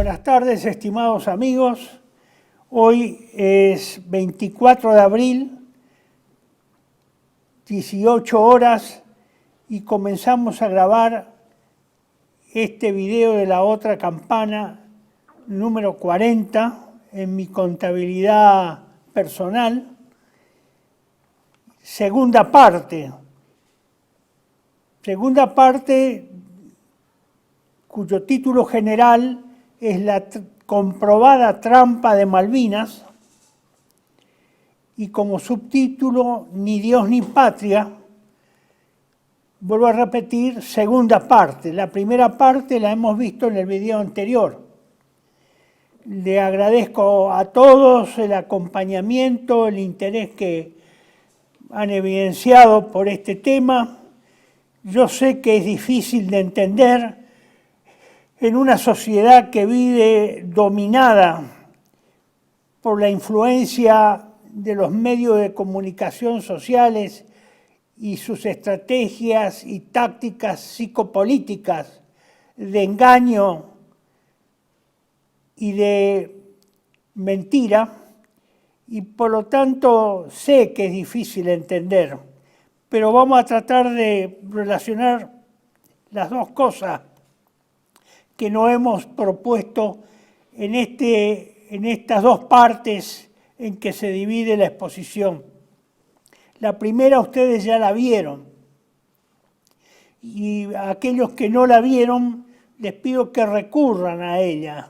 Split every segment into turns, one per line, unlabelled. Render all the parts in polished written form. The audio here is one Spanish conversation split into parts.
Buenas tardes, estimados amigos. Hoy es 24 de abril, 18 horas, y comenzamos a grabar este video de la otra campana, número 40, en mi contabilidad personal. Segunda parte cuyo título general es la comprobada trampa de Malvinas, y como subtítulo, Ni Dios ni Patria. Vuelvo a repetir, segunda parte. La primera parte la hemos visto en el video anterior. Le agradezco a todos el acompañamiento, el interés que han evidenciado por este tema. Yo sé que es difícil de entender en una sociedad que vive dominada por la influencia de los medios de comunicación sociales y sus estrategias y tácticas psicopolíticas de engaño y de mentira, y por lo tanto sé que es difícil entender, pero vamos a tratar de relacionar las dos cosas que nos hemos propuesto en estas dos partes en que se divide la exposición. La primera ustedes ya la vieron, y a aquellos que no la vieron les pido que recurran a ella.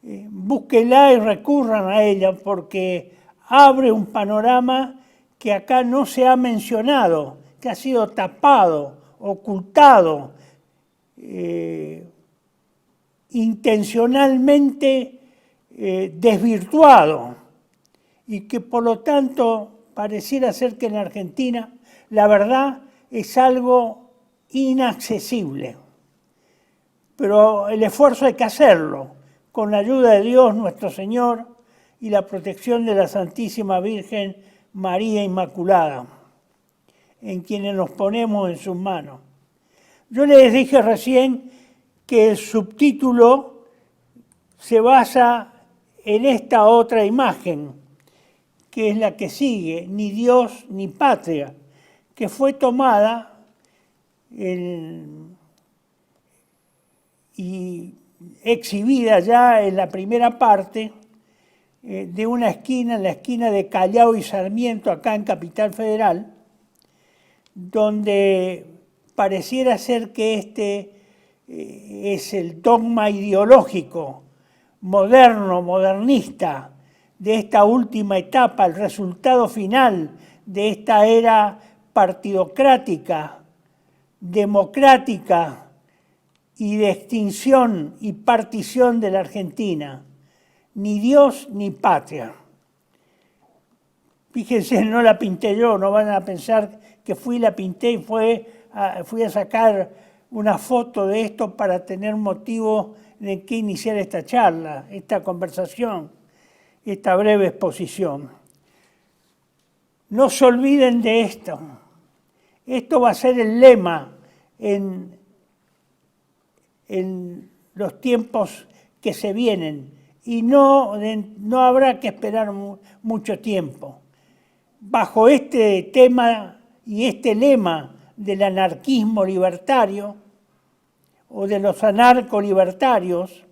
Búsquenla y recurran a ella, porque abre un panorama que acá no se ha mencionado, que ha sido tapado, ocultado, intencionalmente desvirtuado, y que por lo tanto pareciera ser que en Argentina la verdad es algo inaccesible. Pero el esfuerzo hay que hacerlo, con la ayuda de Dios nuestro Señor y la protección de la Santísima Virgen María Inmaculada, en quienes nos ponemos en sus manos. Yo les dije recién que el subtítulo se basa en esta otra imagen, que es la que sigue, Ni Dios ni Patria, que fue tomada y exhibida ya en la primera parte de una esquina, en la esquina de Callao y Sarmiento, acá en Capital Federal, donde pareciera ser que este es el dogma ideológico moderno, modernista, de esta última etapa, el resultado final de esta era partidocrática, democrática y de extinción y partición de la Argentina. Ni Dios ni patria. Fíjense, no la pinté yo, no van a pensar que fui, la pinté y fui a sacar una foto de esto para tener motivo de que iniciar esta charla, esta conversación, esta breve exposición. No se olviden de esto. Esto va a ser el lema en los tiempos que se vienen, y no habrá que esperar mucho tiempo. Bajo este tema y este lema del anarquismo libertario, o de los anarcolibertarios,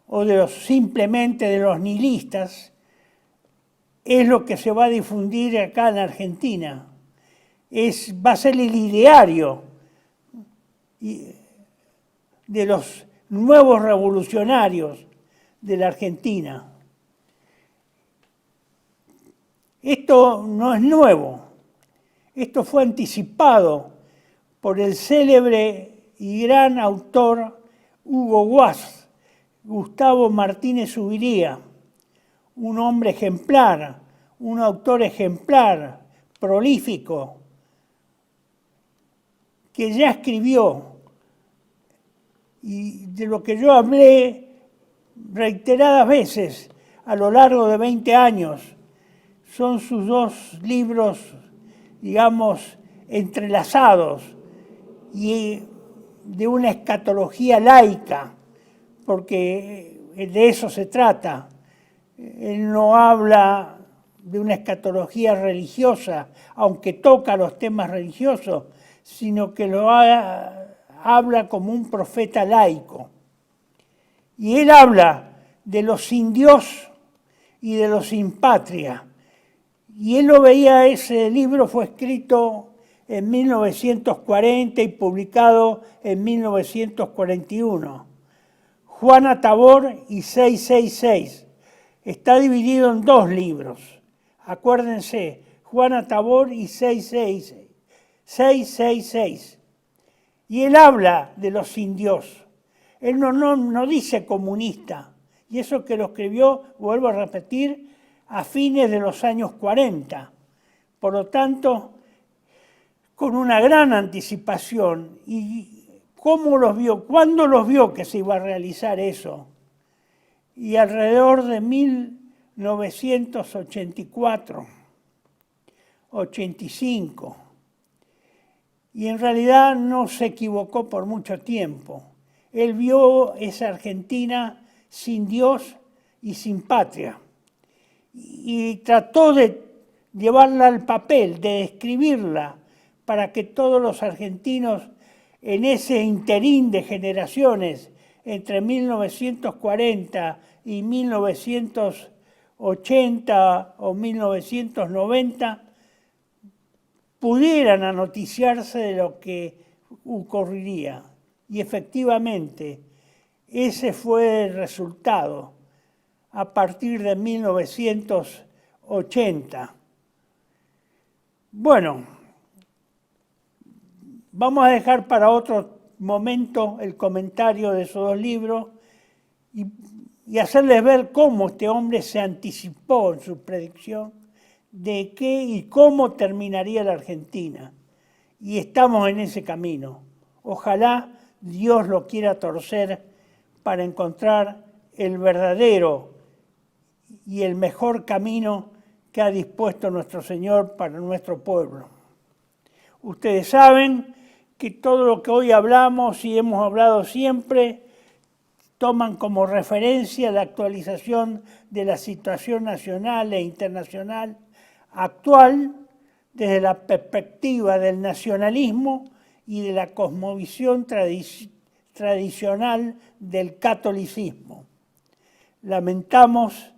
o simplemente de los nihilistas, es lo que se va a difundir acá en Argentina. Va a ser el ideario de los nuevos revolucionarios de la Argentina. Esto no es nuevo. Esto fue anticipado por el célebre y gran autor Hugo Guas, Gustavo Martínez Zuviría, un hombre ejemplar, un autor ejemplar, prolífico, que ya escribió, y de lo que yo hablé reiteradas veces a lo largo de 20 años, son sus dos libros, digamos, entrelazados y de una escatología laica, porque de eso se trata. Él no habla de una escatología religiosa, aunque toca los temas religiosos, sino que habla como un profeta laico. Y él habla de los sin Dios y de los sin patria. Y él lo veía, ese libro fue escrito en 1940 y publicado en 1941. Juana Tabor y 666. Está dividido en dos libros. Acuérdense, Juana Tabor y 666. Y él habla de los sin Dios. Él no dice comunista. Y eso que lo escribió, vuelvo a repetir, a fines de los años 40. Por lo tanto, con una gran anticipación. ¿Y cómo los vio? ¿Cuándo los vio que se iba a realizar eso? Y alrededor de 1984, 85. Y en realidad no se equivocó por mucho tiempo. Él vio esa Argentina sin Dios y sin patria. Y trató de llevarla al papel, de escribirla, para que todos los argentinos en ese interín de generaciones, entre 1940 y 1980 o 1990, pudieran anoticiarse de lo que ocurriría. Y efectivamente, ese fue el resultado a partir de 1980. Bueno, vamos a dejar para otro momento el comentario de esos dos libros y hacerles ver cómo este hombre se anticipó en su predicción de qué y cómo terminaría la Argentina. Y estamos en ese camino. Ojalá Dios lo quiera torcer para encontrar el verdadero y el mejor camino que ha dispuesto nuestro Señor para nuestro pueblo. Ustedes saben que todo lo que hoy hablamos y hemos hablado siempre toman como referencia la actualización de la situación nacional e internacional actual desde la perspectiva del nacionalismo y de la cosmovisión tradicional del catolicismo. Lamentamos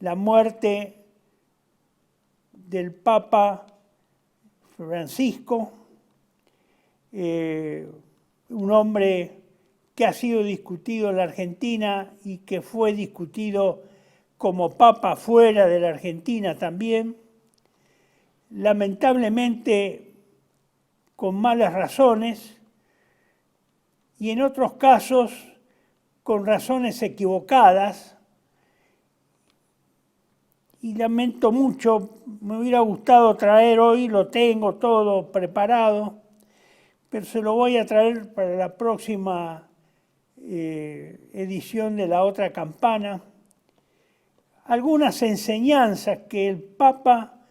la muerte del Papa Francisco, un hombre que ha sido discutido en la Argentina y que fue discutido como Papa fuera de la Argentina también, lamentablemente con malas razones y en otros casos con razones equivocadas. Y lamento mucho, me hubiera gustado traer hoy, lo tengo todo preparado, pero se lo voy a traer para la próxima edición de La Otra Campana. Algunas enseñanzas que el Papa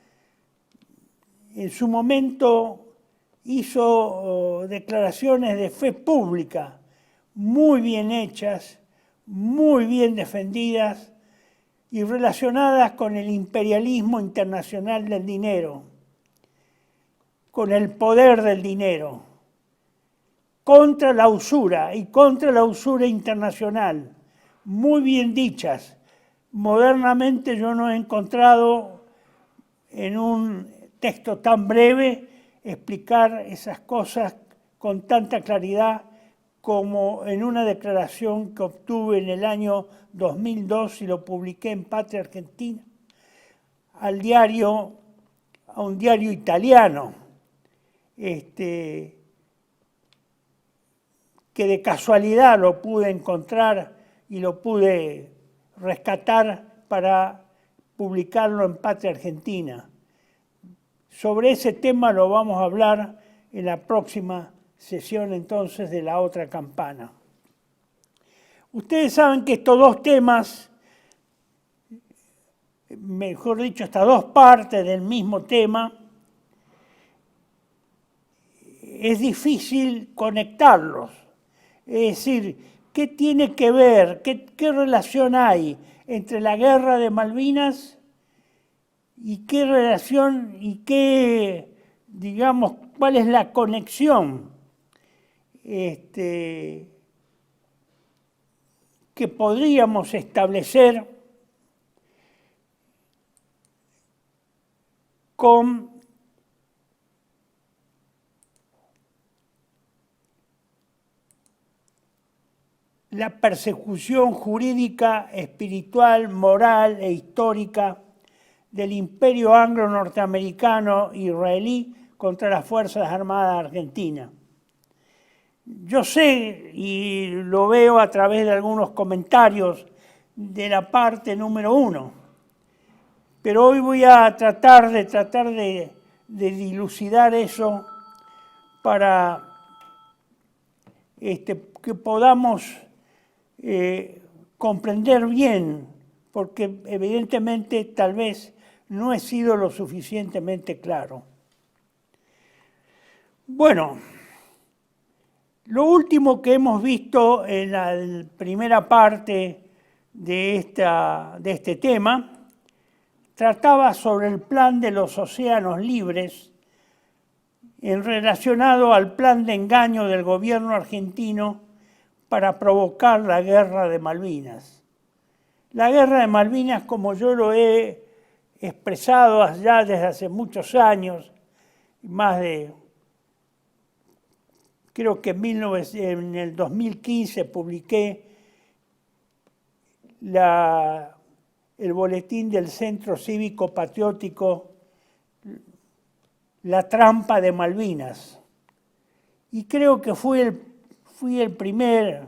en su momento hizo declaraciones de fe pública muy bien hechas, muy bien defendidas y relacionadas con el imperialismo internacional del dinero, con el poder del dinero, contra la usura y contra la usura internacional, muy bien dichas. Modernamente yo no he encontrado en un texto tan breve explicar esas cosas con tanta claridad como en una declaración que obtuve en el año 2002 y lo publiqué en Patria Argentina, a un diario italiano, que de casualidad lo pude encontrar y lo pude rescatar para publicarlo en Patria Argentina. Sobre ese tema lo vamos a hablar en la próxima sesión entonces de La Otra Campana. Ustedes saben que estos dos temas, mejor dicho, estas dos partes del mismo tema, es difícil conectarlos. Es decir, ¿qué tiene que ver, qué relación hay entre la guerra de Malvinas y qué relación y qué, digamos, cuál es la conexión que podríamos establecer con la persecución jurídica, espiritual, moral e histórica del imperio anglo-norteamericano israelí contra las Fuerzas Armadas Argentinas. Yo sé, y lo veo a través de algunos comentarios de la parte número 1, pero hoy voy a tratar de dilucidar eso para que podamos comprender bien, porque evidentemente tal vez no he sido lo suficientemente claro. Bueno, lo último que hemos visto en la primera parte de este tema trataba sobre el plan de los océanos libres relacionado al plan de engaño del gobierno argentino para provocar la guerra de Malvinas. La guerra de Malvinas, como yo lo he expresado ya desde hace muchos años, creo que en el 2015 publiqué el boletín del Centro Cívico Patriótico La Trampa de Malvinas. Y creo que fui el primer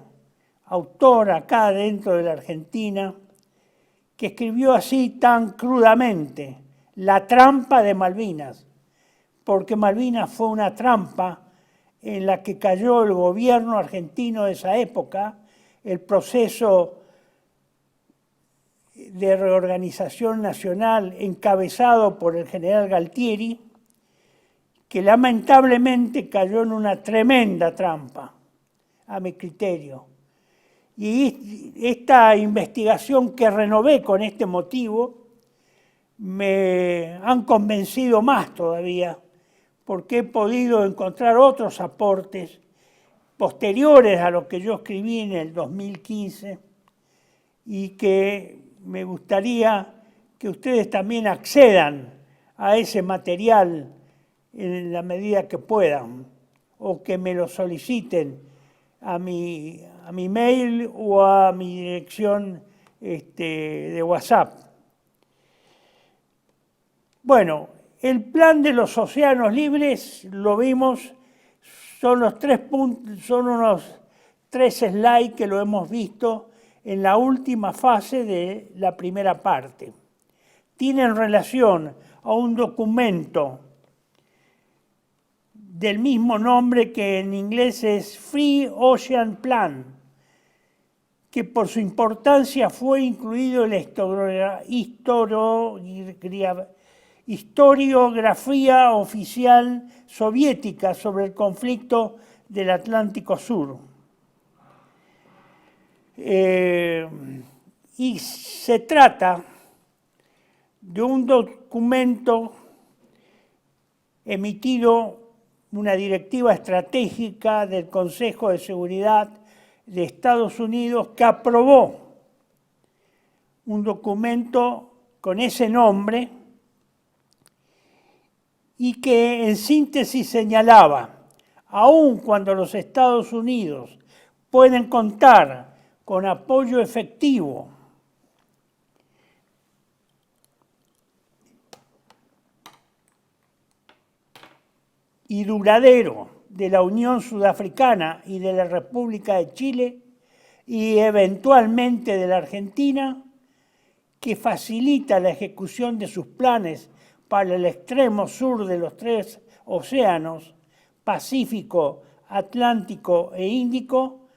autor acá dentro de la Argentina que escribió así tan crudamente, La Trampa de Malvinas, porque Malvinas fue una trampa en la que cayó el gobierno argentino de esa época, el proceso de reorganización nacional encabezado por el general Galtieri, que lamentablemente cayó en una tremenda trampa, a mi criterio. Y esta investigación que renové con este motivo me han convencido más todavía, porque he podido encontrar otros aportes posteriores a lo que yo escribí en el 2015 y que me gustaría que ustedes también accedan a ese material en la medida que puedan o que me lo soliciten a mi mail o a mi dirección de WhatsApp. Bueno, el plan de los océanos libres, lo vimos, son unos 3 slides que lo hemos visto en la última fase de la primera parte. Tienen relación a un documento del mismo nombre que en inglés es Free Ocean Plan, que por su importancia fue incluido en la historiografía oficial soviética sobre el conflicto del Atlántico Sur. Y se trata de un documento emitido, una directiva estratégica del Consejo de Seguridad de Estados Unidos que aprobó un documento con ese nombre y que en síntesis señalaba, aun cuando los Estados Unidos pueden contar con apoyo efectivo y duradero de la Unión Sudafricana y de la República de Chile y eventualmente de la Argentina, que facilita la ejecución de sus planes para el extremo sur de los 3 océanos, Pacífico, Atlántico e Índico,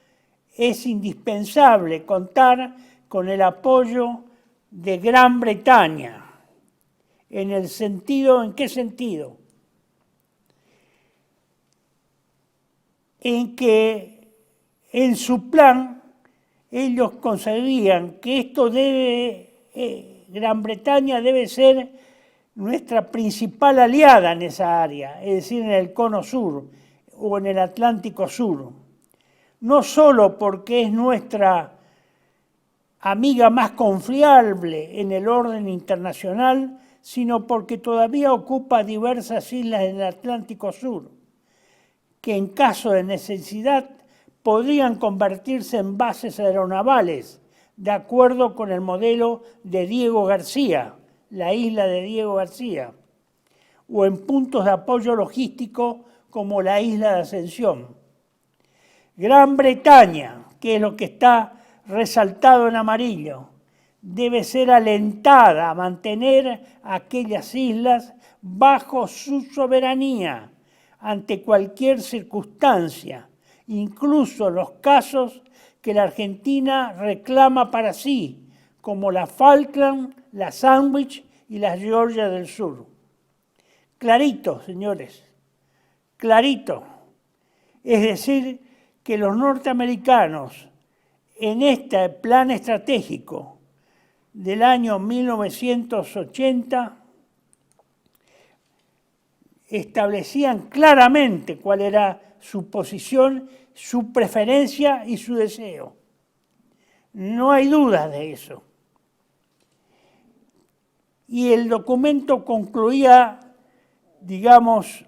es indispensable contar con el apoyo de Gran Bretaña. ¿En qué sentido? En que en su plan ellos consideran que Gran Bretaña debe ser nuestra principal aliada en esa área, es decir, en el Cono Sur o en el Atlántico Sur. No solo porque es nuestra amiga más confiable en el orden internacional, sino porque todavía ocupa diversas islas en el Atlántico Sur, que en caso de necesidad podrían convertirse en bases aeronavales, de acuerdo con el modelo de Diego García, la isla de Diego García, o en puntos de apoyo logístico como la isla de Ascensión. Gran Bretaña, que es lo que está resaltado en amarillo, debe ser alentada a mantener aquellas islas bajo su soberanía ante cualquier circunstancia, incluso los casos que la Argentina reclama para sí, como la Falkland, la Sandwich y la Georgia del Sur. Clarito, señores, clarito. Es decir, que los norteamericanos en este plan estratégico del año 1980 establecían claramente cuál era su posición, su preferencia y su deseo. No hay duda de eso. Y el documento concluía, digamos,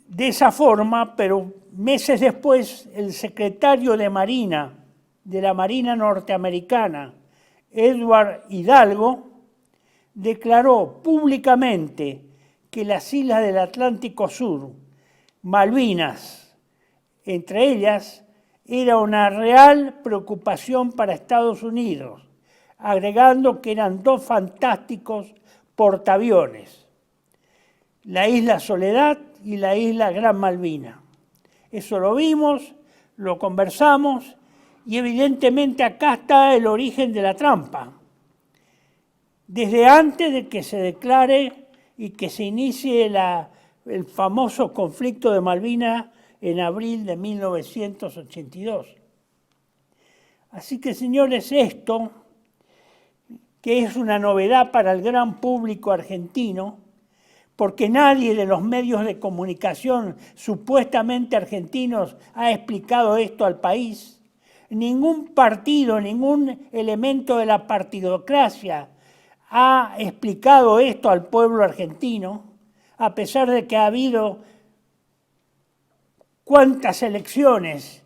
de esa forma, pero meses después el secretario de Marina, de la Marina norteamericana, Edward Hidalgo, declaró públicamente que las islas del Atlántico Sur, Malvinas, entre ellas, era una real preocupación para Estados Unidos, agregando que eran dos fantásticos portaaviones, la isla Soledad y la isla Gran Malvina. Eso lo vimos, lo conversamos y evidentemente acá está el origen de la trampa. Desde antes de que se declare y que se inicie el famoso conflicto de Malvinas en abril de 1982. Así que, señores, esto, que es una novedad para el gran público argentino, porque nadie de los medios de comunicación supuestamente argentinos ha explicado esto al país. Ningún partido, ningún elemento de la partidocracia ha explicado esto al pueblo argentino, a pesar de que ha habido cuántas elecciones,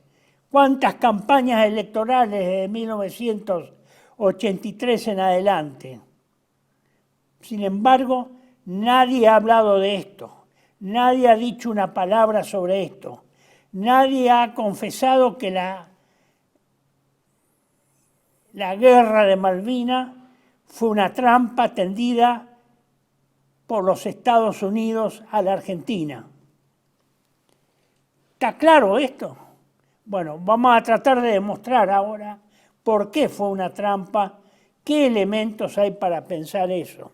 cuántas campañas electorales de 1983 en adelante. Sin embargo, nadie ha hablado de esto, nadie ha dicho una palabra sobre esto, nadie ha confesado que la guerra de Malvinas fue una trampa tendida por los Estados Unidos a la Argentina. ¿Está claro esto? Bueno, vamos a tratar de demostrar ahora por qué fue una trampa, qué elementos hay para pensar eso.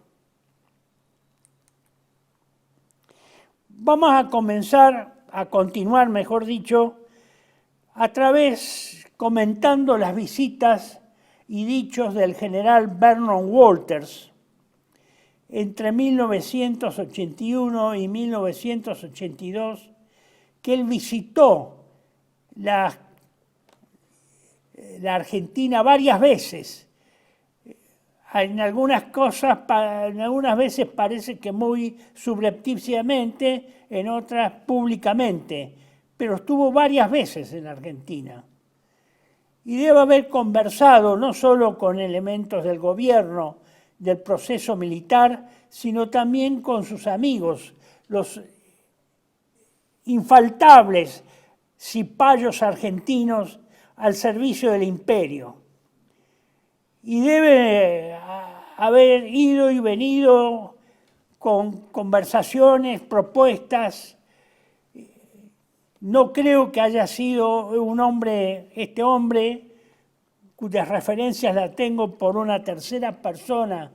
Vamos a continuar, mejor dicho, comentando las visitas y dichos del general Vernon Walters entre 1981 y 1982, que él visitó la Argentina varias veces. En algunas veces parece que muy subrepticiamente, en otras públicamente, pero estuvo varias veces en Argentina. Y debe haber conversado no solo con elementos del gobierno, del proceso militar, sino también con sus amigos, los infaltables cipayos argentinos al servicio del imperio. Y debe haber ido y venido con conversaciones, propuestas. No creo que haya sido este hombre, cuyas referencias las tengo por una tercera persona,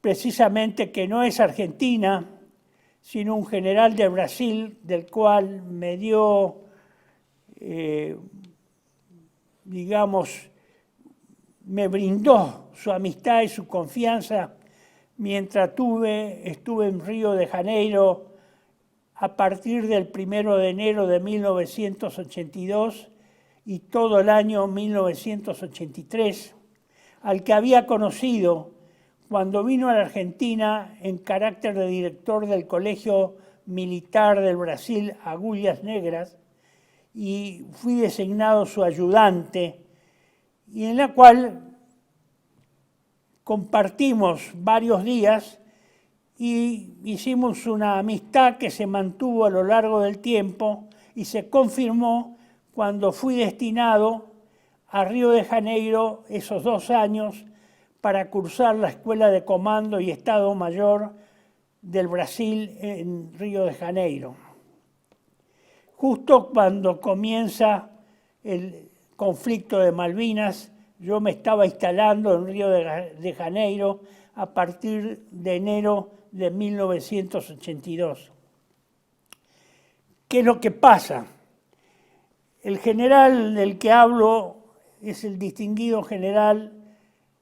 precisamente que no es argentina, sino un general de Brasil, del cual me dio digamos, me brindó su amistad y su confianza mientras estuve en Río de Janeiro a partir del 1 de enero de 1982 y todo el año 1983, al que había conocido cuando vino a la Argentina en carácter de director del Colegio Militar del Brasil, Agulhas Negras, y fui designado su ayudante, y en la cual compartimos varios días y hicimos una amistad que se mantuvo a lo largo del tiempo y se confirmó cuando fui destinado a Río de Janeiro esos 2 años para cursar la Escuela de Comando y Estado Mayor del Brasil en Río de Janeiro. Justo cuando comienza el conflicto de Malvinas, yo me estaba instalando en Río de Janeiro a partir de enero de 1982. ¿Qué es lo que pasa? El general del que hablo es el distinguido general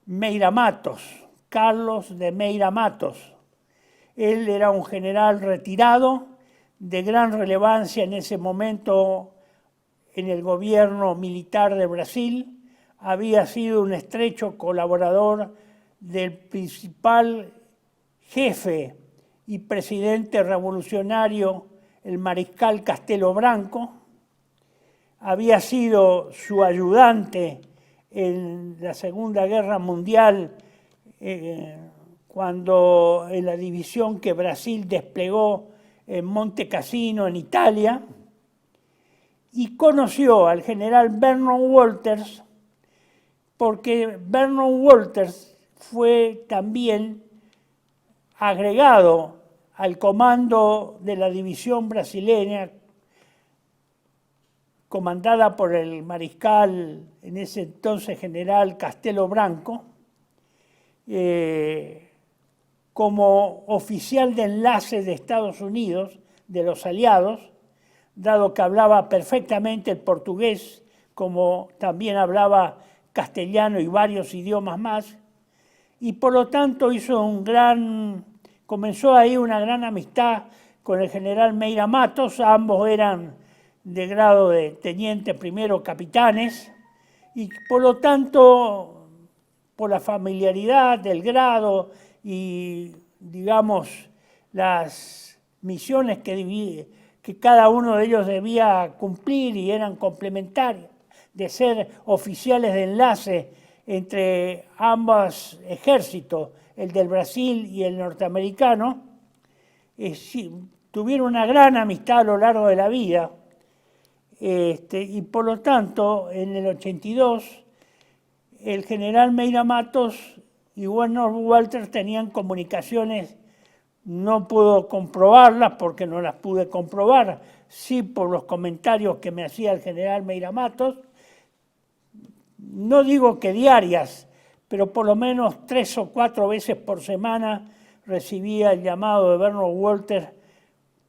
Meira Matos, Carlos de Meira Matos. Él era un general retirado, de gran relevancia en ese momento en el gobierno militar de Brasil. Había sido un estrecho colaborador del principal jefe y presidente revolucionario, el mariscal Castelo Branco. Había sido su ayudante en la Segunda Guerra Mundial, cuando en la división que Brasil desplegó en Monte Cassino, en Italia, y conoció al general Vernon Walters, porque Vernon Walters fue también agregado al comando de la división brasileña, comandada por el mariscal, en ese entonces general Castelo Branco, como oficial de enlace de Estados Unidos, de los aliados, dado que hablaba perfectamente el portugués, como también hablaba castellano y varios idiomas más, y por lo tanto comenzó ahí una gran amistad con el general Meira Matos. Ambos eran de grado de teniente primero capitanes, y por lo tanto, por la familiaridad del grado y, digamos, las misiones que cada uno de ellos debía cumplir y eran complementarias, de ser oficiales de enlace entre ambos ejércitos, el del Brasil y el norteamericano, tuvieron una gran amistad a lo largo de la vida. Y por lo tanto, en el 82, el general Meira Matos y Vernon Walters tenían comunicaciones, no puedo comprobarlas porque no las pude comprobar, sí por los comentarios que me hacía el general Meira Matos, no digo que diarias, pero por lo menos 3 o 4 veces por semana recibía el llamado de Vernon Walters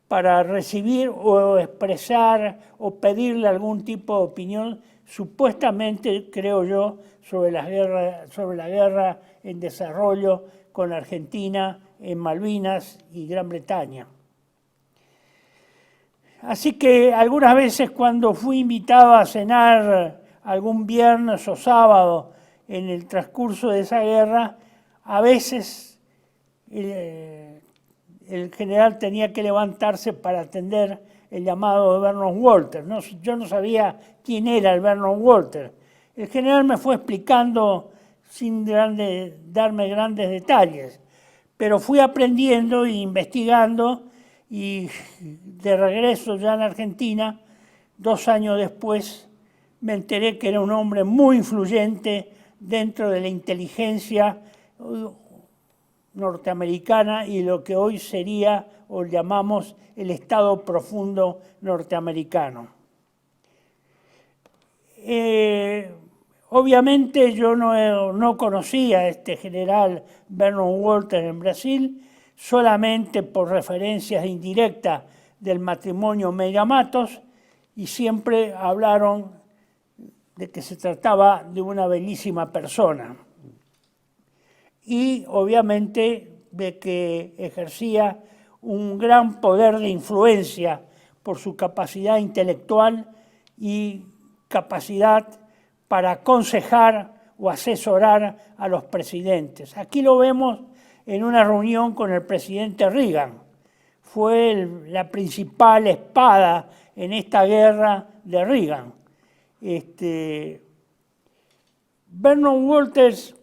para recibir o expresar o pedirle algún tipo de opinión, supuestamente, creo yo, sobre la guerra en desarrollo con Argentina, en Malvinas y Gran Bretaña. Así que algunas veces cuando fui invitado a cenar algún viernes o sábado en el transcurso de esa guerra, a veces el general tenía que levantarse para atender el llamado de Vernon Walters. Yo no sabía quién era el Vernon Walters. El general me fue explicando sin darme grandes detalles, pero fui aprendiendo e investigando, y de regreso ya en Argentina, 2 años después, me enteré que era un hombre muy influyente dentro de la inteligencia norteamericana y lo que hoy sería o llamamos el Estado Profundo norteamericano. Obviamente yo no conocía a este general Vernon Walters en Brasil, solamente por referencias indirectas del matrimonio Meira Matos, y siempre hablaron de que se trataba de una bellísima persona. Y obviamente de que ejercía un gran poder de influencia por su capacidad intelectual y capacidad para aconsejar o asesorar a los presidentes. Aquí lo vemos en una reunión con el presidente Reagan. Fue la principal espada en esta guerra de Reagan. Vernon Walters,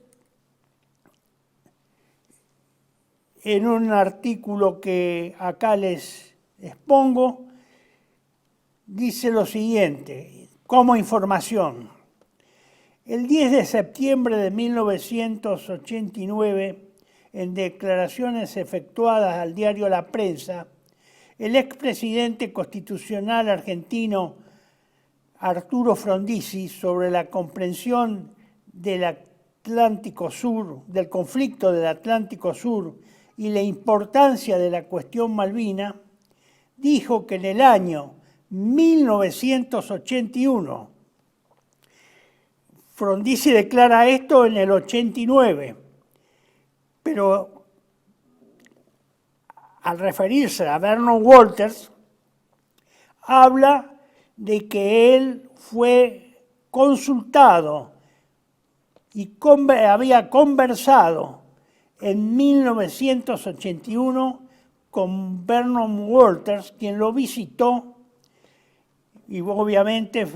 en un artículo que acá les expongo, dice lo siguiente, como información. El 10 de septiembre de 1989, en declaraciones efectuadas al diario La Prensa, el expresidente constitucional argentino Arturo Frondizi, sobre la comprensión del Atlántico Sur, del conflicto del Atlántico Sur y la importancia de la cuestión Malvina, dijo que en el año 1981, Frondizi declara esto en el 89, pero al referirse a Vernon Walters, habla de que él fue consultado y había conversado en 1981 con Vernon Walters, quien lo visitó, y obviamente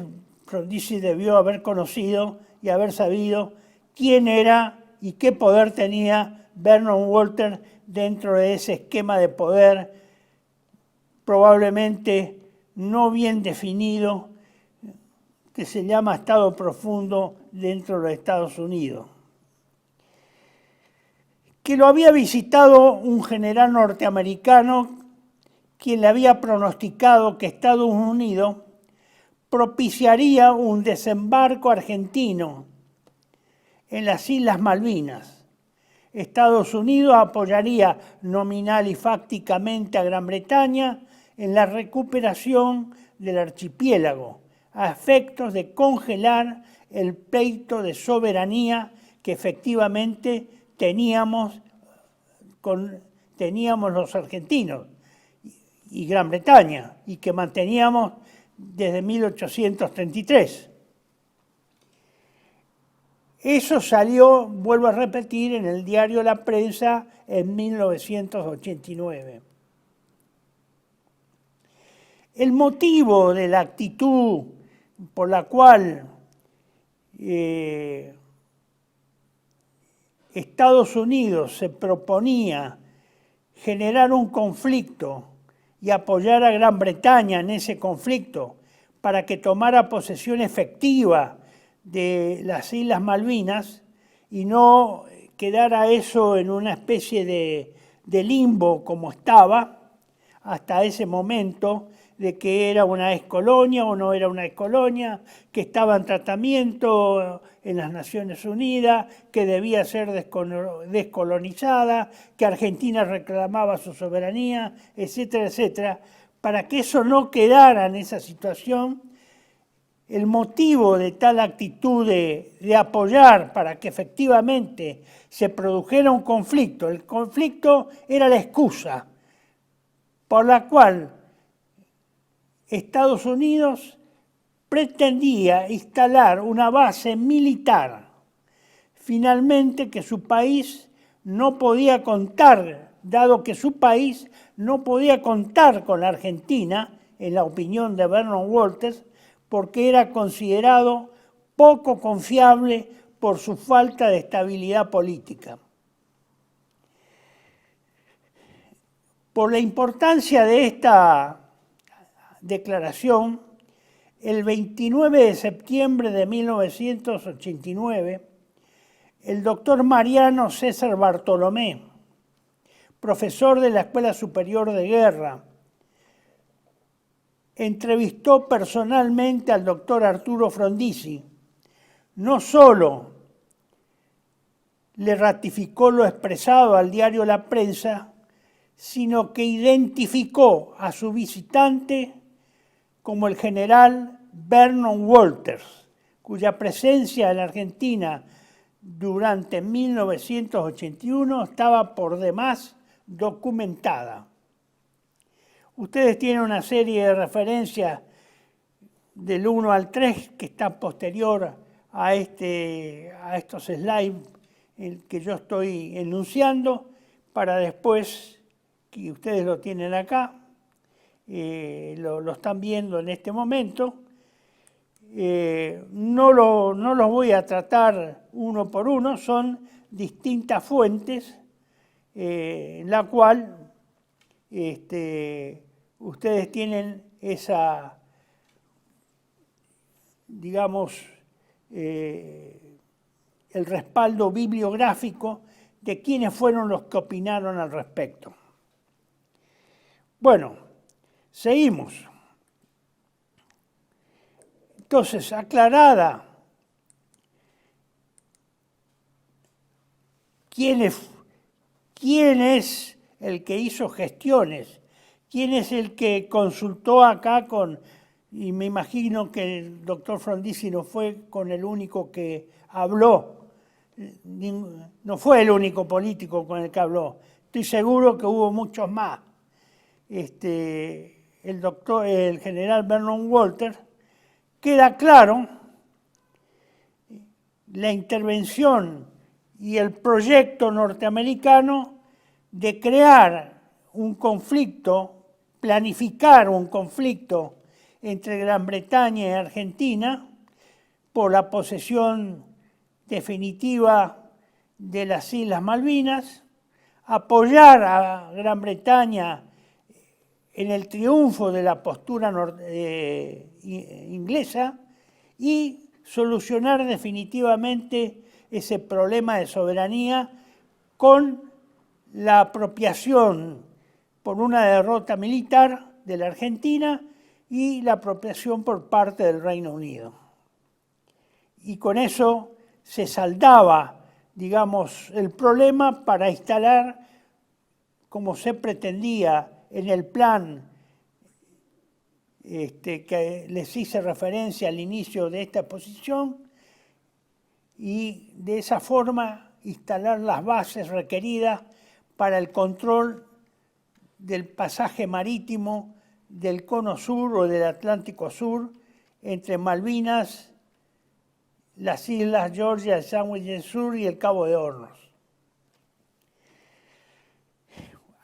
Frondizi debió haber conocido y haber sabido quién era y qué poder tenía Vernon Walters dentro de ese esquema de poder probablemente no bien definido, que se llama Estado profundo dentro de los Estados Unidos. Que lo había visitado un general norteamericano, quien le había pronosticado que Estados Unidos propiciaría un desembarco argentino en las Islas Malvinas. Estados Unidos apoyaría nominal y fácticamente a Gran Bretaña en la recuperación del archipiélago, a efectos de congelar el pleito de soberanía que efectivamente teníamos los argentinos y Gran Bretaña, y que manteníamos desde 1833. Eso salió, vuelvo a repetir, en el diario La Prensa en 1989. El motivo de la actitud por la cual Estados Unidos se proponía generar un conflicto y apoyar a Gran Bretaña en ese conflicto para que tomara posesión efectiva de las Islas Malvinas y no quedara eso en una especie de limbo como estaba hasta ese momento, de que era una excolonia o no era una excolonia, que estaba en tratamiento en las Naciones Unidas, que debía ser descolonizada, que Argentina reclamaba su soberanía, etcétera, etcétera. Para que eso no quedara en esa situación, el motivo de tal actitud de apoyar para que efectivamente se produjera un conflicto, el conflicto era la excusa por la cual Estados Unidos pretendía instalar una base militar, finalmente que su país no podía contar, dado que su país no podía contar con la Argentina, en la opinión de Vernon Walters, porque era considerado poco confiable por su falta de estabilidad política. Por la importancia de esta declaración, el 29 de septiembre de 1989, el doctor Mariano César Bartolomé, profesor de la Escuela Superior de Guerra, entrevistó personalmente al doctor Arturo Frondizi. No solo le ratificó lo expresado al diario La Prensa, sino que identificó a su visitante como el general Vernon Walters, cuya presencia en la Argentina durante 1981 estaba por demás documentada. Ustedes tienen una serie de referencias del 1 al 3 que está posterior a estos slides que yo estoy enunciando, para después, que ustedes lo tienen acá, lo están viendo en este momento. No los voy a tratar uno por uno, son distintas fuentes en la cual ustedes tienen esa, digamos, el respaldo bibliográfico de quiénes fueron los que opinaron al respecto. Bueno, seguimos. Entonces, aclarada quién es el que hizo gestiones, quién es el que consultó acá y me imagino que el doctor Frondizi no fue con el único que habló, no fue el único político con el que habló, estoy seguro que hubo muchos más. El general Vernon Walters, queda claro la intervención y el proyecto norteamericano de crear un conflicto, planificar un conflicto entre Gran Bretaña y Argentina por la posesión definitiva de las Islas Malvinas, apoyar a Gran Bretaña en el triunfo de la postura inglesa y solucionar definitivamente ese problema de soberanía con la apropiación por una derrota militar de la Argentina y la apropiación por parte del Reino Unido. Y con eso se saldaba, digamos, el problema para instalar, como se pretendía en el plan que les hice referencia al inicio de esta exposición, y de esa forma instalar las bases requeridas para el control del pasaje marítimo del Cono Sur o del Atlántico Sur entre Malvinas, las Islas Georgia, el Sandwich del Sur y el Cabo de Hornos.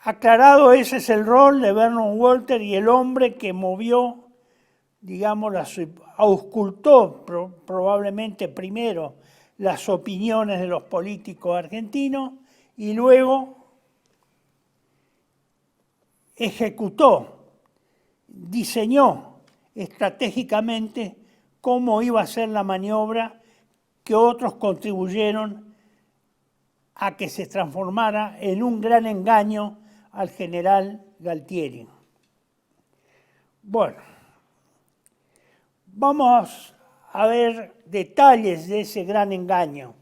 Aclarado, ese es el rol de Vernon Walters y el hombre que movió, digamos, auscultó probablemente primero las opiniones de los políticos argentinos y luego ejecutó, diseñó estratégicamente cómo iba a ser la maniobra que otros contribuyeron a que se transformara en un gran engaño al general Galtieri. Bueno, vamos a ver detalles de ese gran engaño.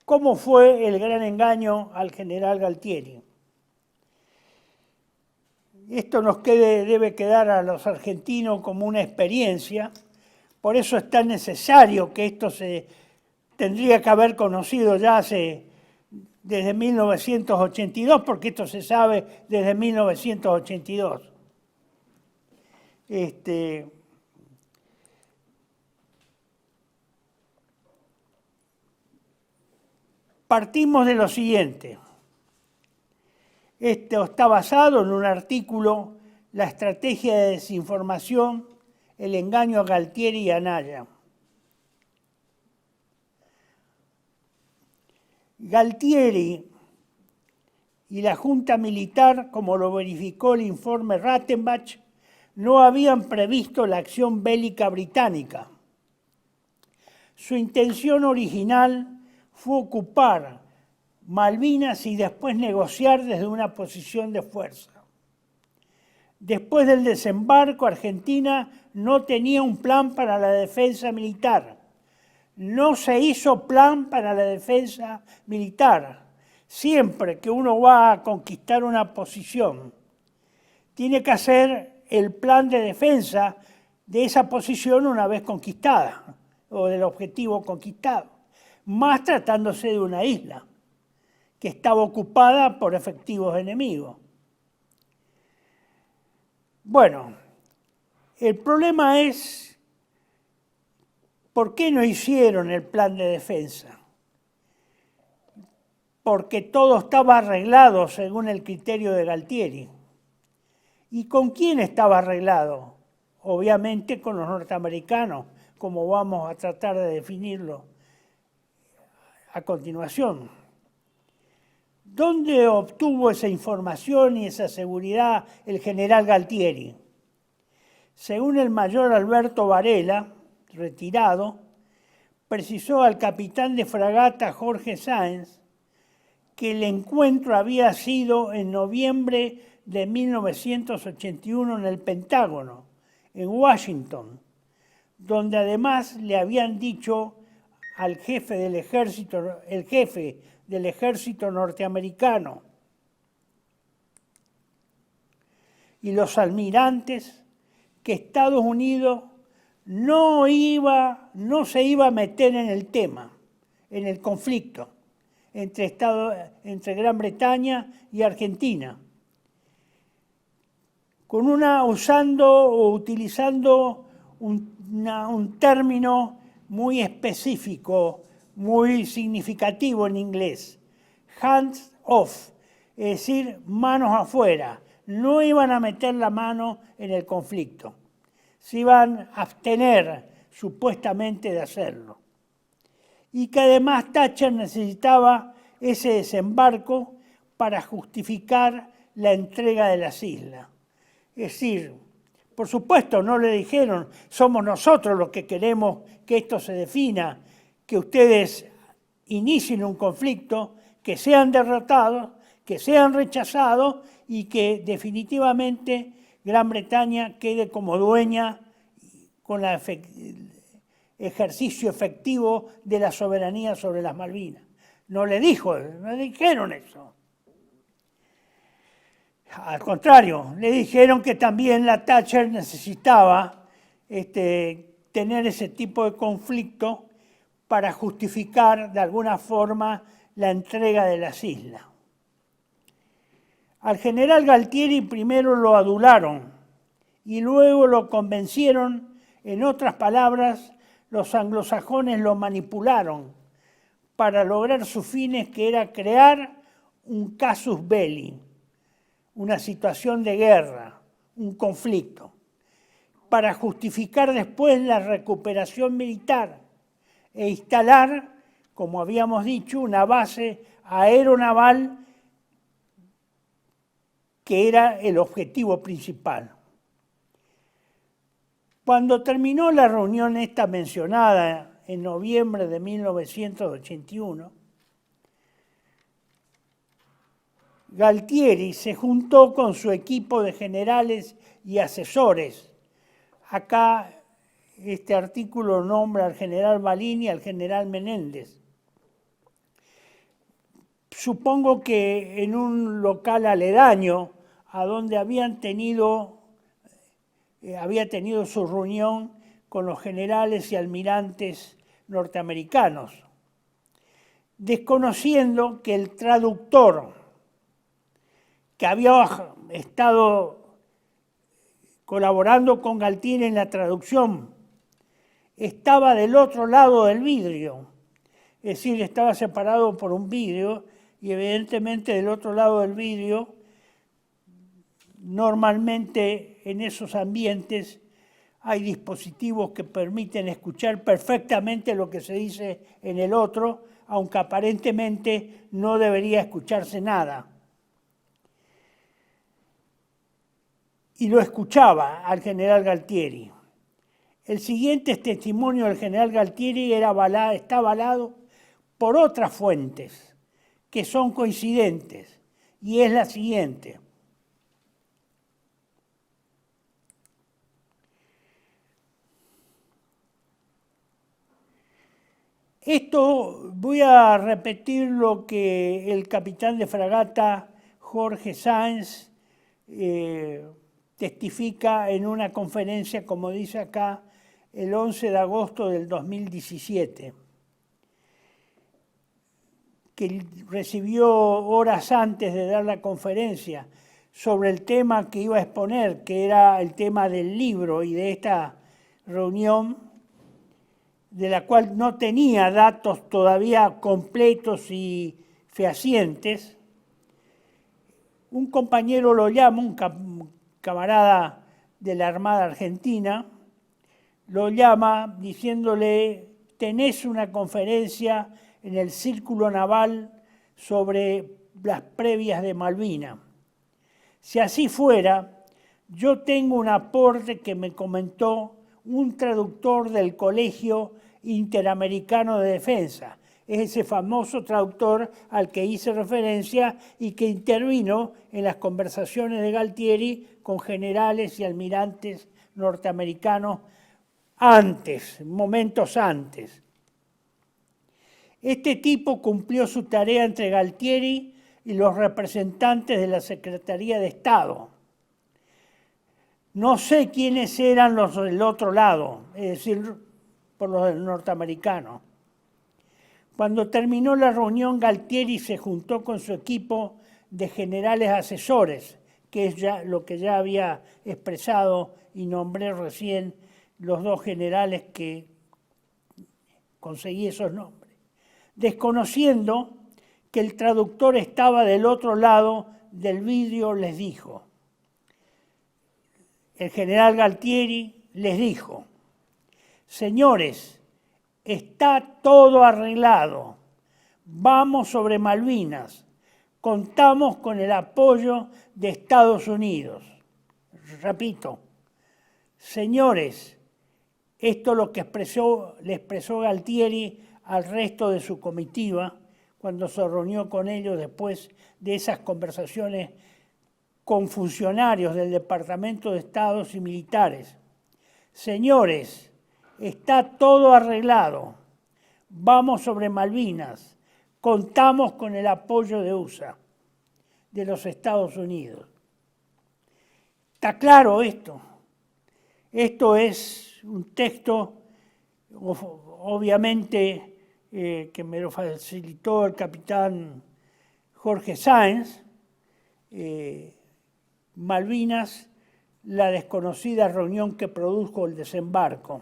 ¿Cómo fue el gran engaño al general Galtieri? Esto nos debe quedar a los argentinos como una experiencia, por eso es tan necesario que esto se tendría que haber conocido ya desde 1982, porque esto se sabe desde 1982. Partimos de lo siguiente. Esto está basado en un artículo, La estrategia de desinformación, el engaño a Galtieri y Anaya. Galtieri y la Junta Militar, como lo verificó el informe Rattenbach, no habían previsto la acción bélica británica. Su intención original fue ocupar Malvinas y después negociar desde una posición de fuerza. Después del desembarco, Argentina no tenía un plan para la defensa militar. No se hizo plan para la defensa militar. Siempre que uno va a conquistar una posición, tiene que hacer el plan de defensa de esa posición una vez conquistada, o del objetivo conquistado, más tratándose de una isla que estaba ocupada por efectivos enemigos. Bueno, el problema es ¿por qué no hicieron el plan de defensa? Porque todo estaba arreglado según el criterio de Galtieri. ¿Y con quién estaba arreglado? Obviamente con los norteamericanos, como vamos a tratar de definirlo a continuación. ¿Dónde obtuvo esa información y esa seguridad el general Galtieri? Según el mayor Alberto Varela, retirado, precisó al capitán de fragata Jorge Sáenz que el encuentro había sido en noviembre de 1981 en el Pentágono, en Washington, donde además le habían dicho al jefe del ejército norteamericano y los almirantes que Estados Unidos no se iba a meter en el tema, en el conflicto entre Gran Bretaña y Argentina, utilizando un término muy específico, muy significativo en inglés, hands off, es decir, manos afuera. No iban a meter la mano en el conflicto, se iban a abstener supuestamente de hacerlo. Y que además Thatcher necesitaba ese desembarco para justificar la entrega de las islas. Es decir, por supuesto no le dijeron, somos nosotros los que queremos que esto se defina, que ustedes inicien un conflicto, que sean derrotados, que sean rechazados y que definitivamente Gran Bretaña quede como dueña con el ejercicio efectivo de la soberanía sobre las Malvinas. No le dijeron eso. Al contrario, le dijeron que también la Thatcher necesitaba tener ese tipo de conflicto para justificar de alguna forma la entrega de las islas. Al general Galtieri primero lo adularon y luego lo convencieron, en otras palabras, los anglosajones lo manipularon para lograr sus fines, que era crear un casus belli, una situación de guerra, un conflicto, para justificar después la recuperación militar e instalar, como habíamos dicho, una base aeronaval que era el objetivo principal. Cuando terminó la reunión esta mencionada en noviembre de 1981, Galtieri se juntó con su equipo de generales y asesores. Acá este artículo nombra al general Balini y al general Menéndez. Supongo que en un local aledaño a donde había tenido su reunión con los generales y almirantes norteamericanos, desconociendo que el traductor que había estado colaborando con Galtieri en la traducción estaba del otro lado del vidrio, es decir, estaba separado por un vidrio y evidentemente del otro lado del vidrio, normalmente en esos ambientes hay dispositivos que permiten escuchar perfectamente lo que se dice en el otro, aunque aparentemente no debería escucharse nada. Y lo escuchaba al general Galtieri. El siguiente testimonio del general Galtieri está avalado por otras fuentes que son coincidentes, y es la siguiente. Esto voy a repetir lo que el capitán de fragata Jorge Sáenz testifica en una conferencia, como dice acá, el 11 de agosto del 2017, que recibió horas antes de dar la conferencia sobre el tema que iba a exponer, que era el tema del libro y de esta reunión, de la cual no tenía datos todavía completos y fehacientes. Un compañero lo llama, un camarada de la Armada Argentina, lo llama diciéndole: tenés una conferencia en el Círculo Naval sobre las previas de Malvinas. Si así fuera, yo tengo un aporte que me comentó un traductor del Colegio Interamericano de Defensa. Es ese famoso traductor al que hice referencia y que intervino en las conversaciones de Galtieri con generales y almirantes norteamericanos antes, momentos antes. Este tipo cumplió su tarea entre Galtieri y los representantes de la Secretaría de Estado. No sé quiénes eran los del otro lado, es decir, por los norteamericanos. Cuando terminó la reunión, Galtieri se juntó con su equipo de generales asesores, que es ya lo que ya había expresado y nombré recién los dos generales que conseguí esos nombres, desconociendo que el traductor estaba del otro lado del vidrio. Les dijo, el general Galtieri les dijo: señores, está todo arreglado, vamos sobre Malvinas, contamos con el apoyo de Estados Unidos. Repito, señores, esto es lo que le expresó Galtieri al resto de su comitiva cuando se reunió con ellos después de esas conversaciones con funcionarios del Departamento de Estado y militares. Señores, está todo arreglado, vamos sobre Malvinas, contamos con el apoyo de USA, de los Estados Unidos. ¿Está claro esto? Esto es un texto, obviamente, que me lo facilitó el capitán Jorge Sáenz, Malvinas, la desconocida reunión que produjo el desembarco.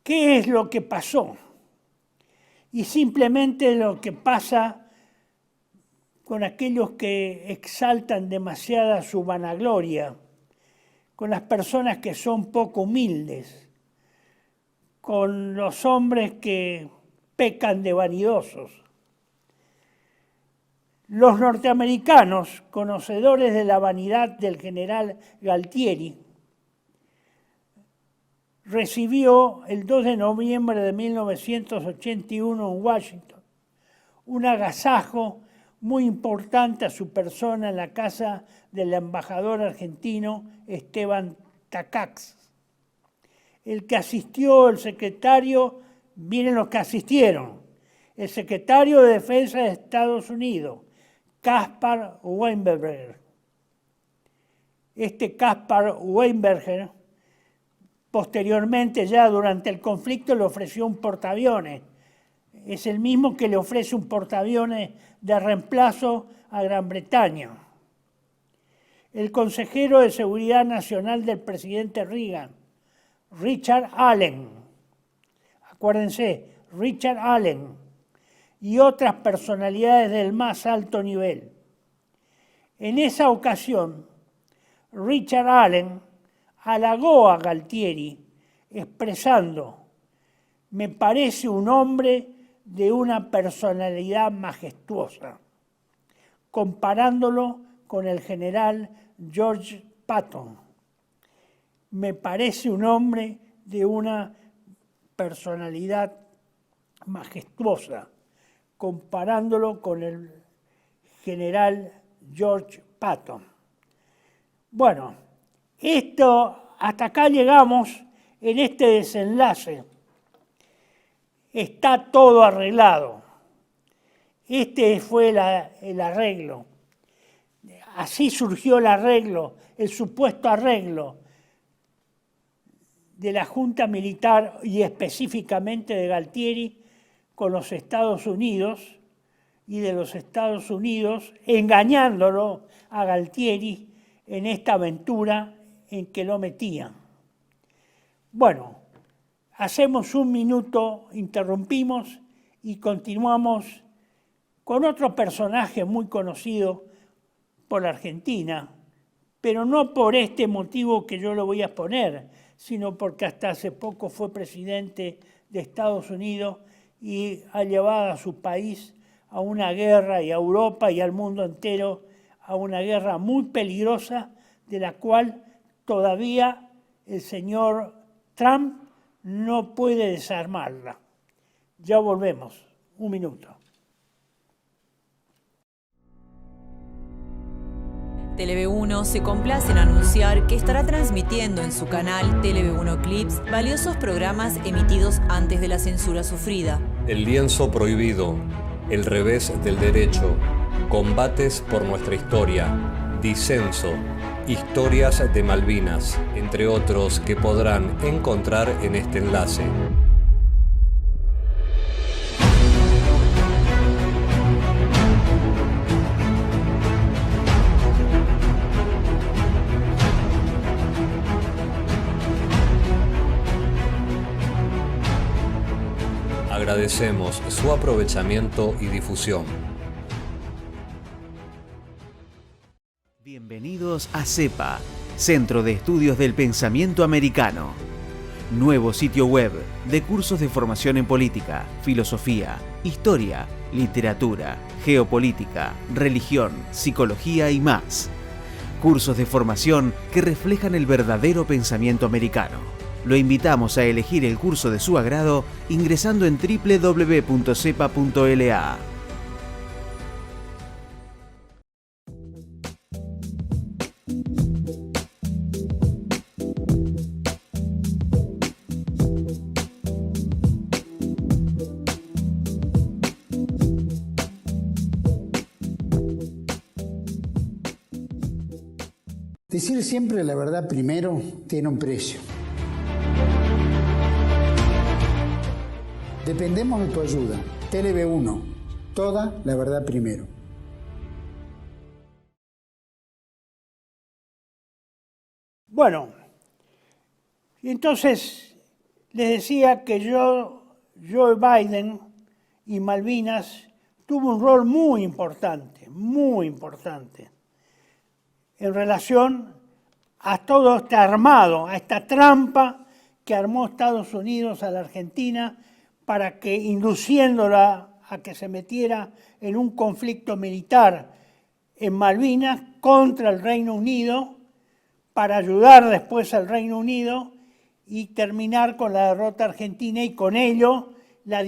¿Qué es lo que pasó? Y simplemente lo que pasa con aquellos que exaltan demasiada su vanagloria, con las personas que son poco humildes, con los hombres que pecan de vanidosos. Los norteamericanos, conocedores de la vanidad del general Galtieri, recibió el 2 de noviembre de 1981 en Washington un agasajo muy importante a su persona en la casa del embajador argentino Esteban Tacax. El que asistió, el secretario, miren los que asistieron, el secretario de Defensa de Estados Unidos, Caspar Weinberger. Este Caspar Weinberger, posteriormente, ya durante el conflicto, le ofreció un portaaviones. Es el mismo que le ofrece un portaaviones de reemplazo a Gran Bretaña. El consejero de Seguridad Nacional del presidente Reagan, Richard Allen, acuérdense, Richard Allen, y otras personalidades del más alto nivel. En esa ocasión, Richard Allen halagó a Galtieri expresando: me parece un hombre de una personalidad majestuosa, comparándolo con el general George Patton. Me parece un hombre de una personalidad majestuosa, comparándolo con el general George Patton. Bueno, hasta acá llegamos en este desenlace. Está todo arreglado. Este fue el arreglo. Así surgió el arreglo, el supuesto arreglo de la Junta Militar y específicamente de Galtieri con los Estados Unidos, y de los Estados Unidos engañándolo a Galtieri en esta aventura en que lo metían. Bueno, hacemos un minuto, interrumpimos y continuamos con otro personaje muy conocido por la Argentina, pero no por este motivo que yo lo voy a exponer, sino porque hasta hace poco fue presidente de Estados Unidos y ha llevado a su país a una guerra, y a Europa y al mundo entero a una guerra muy peligrosa, de la cual todavía el señor Trump no puede desarmarla. Ya volvemos, un minuto.
TLV1 se complace en anunciar que estará transmitiendo en su canal TLV1 Clips valiosos programas emitidos antes de la censura sufrida.
El lienzo prohibido, el revés del derecho, combates por nuestra historia, disenso, historias de Malvinas, entre otros que podrán encontrar en este enlace. Agradecemos su aprovechamiento y difusión.
Bienvenidos a CEPA, Centro de Estudios del Pensamiento Americano. Nuevo sitio web de cursos de formación en política, filosofía, historia, literatura, geopolítica, religión, psicología y más. Cursos de formación que reflejan el verdadero pensamiento americano. Lo invitamos a elegir el curso de su agrado ingresando en www.cepa.la.
Decir siempre la verdad primero tiene un precio. Dependemos de tu ayuda. TLV1, toda la verdad primero.
Bueno, entonces les decía que Joe Biden y Malvinas tuvo un rol muy importante en relación a todo este armado, a esta trampa que armó Estados Unidos a la Argentina para que, induciéndola a que se metiera en un conflicto militar en Malvinas contra el Reino Unido, para ayudar después al Reino Unido y terminar con la derrota argentina y con ello la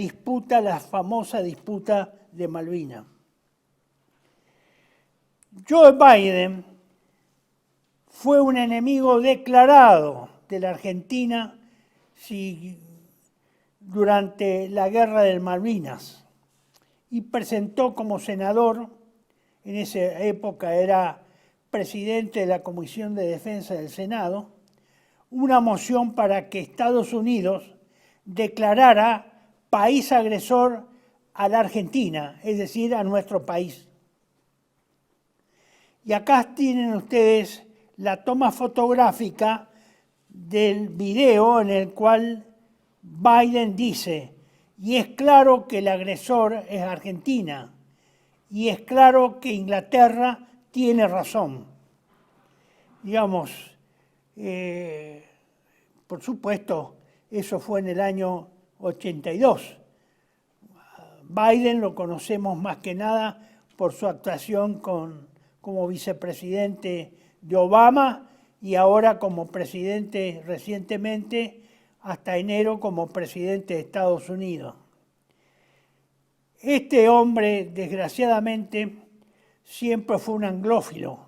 famosa disputa de Malvinas. Joe Biden fue un enemigo declarado de la Argentina durante la guerra de Malvinas y presentó como senador, en esa época era presidente de la Comisión de Defensa del Senado, una moción para que Estados Unidos declarara país agresor a la Argentina, es decir, a nuestro país. Y acá tienen ustedes la toma fotográfica del video en el cual Biden dice, y es claro que el agresor es Argentina, y es claro que Inglaterra tiene razón. Digamos, por supuesto, eso fue en el año 82. Biden lo conocemos más que nada por su actuación como vicepresidente de Obama y ahora como presidente recientemente, hasta enero como presidente de Estados Unidos. Este hombre, desgraciadamente, siempre fue un anglófilo,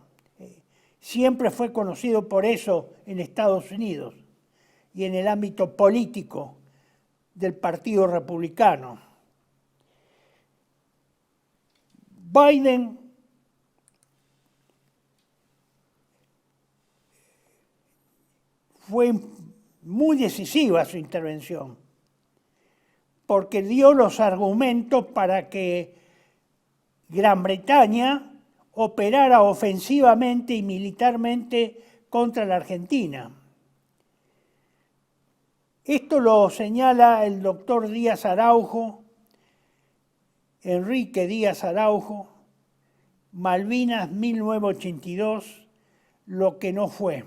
siempre fue conocido por eso en Estados Unidos y en el ámbito político del Partido Republicano. Biden fue muy decisiva su intervención, porque dio los argumentos para que Gran Bretaña operara ofensivamente y militarmente contra la Argentina. Esto lo señala el doctor Díaz Araujo, Enrique Díaz Araujo, Malvinas 1982, lo que no fue.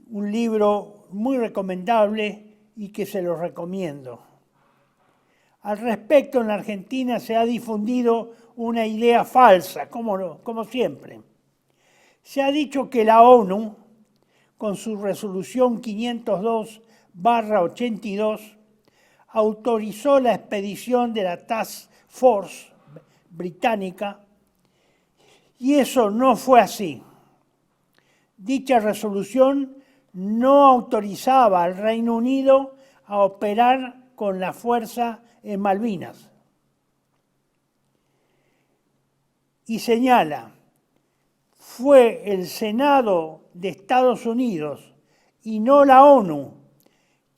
Un libro muy recomendable y que se lo recomiendo. Al respecto, en la Argentina se ha difundido una idea falsa, como siempre. Se ha dicho que la ONU, con su resolución 502/82, autorizó la expedición de la Task Force británica, y eso no fue así. Dicha resolución no autorizaba al Reino Unido a operar con la fuerza en Malvinas. Y señala, fue el Senado de Estados Unidos y no la ONU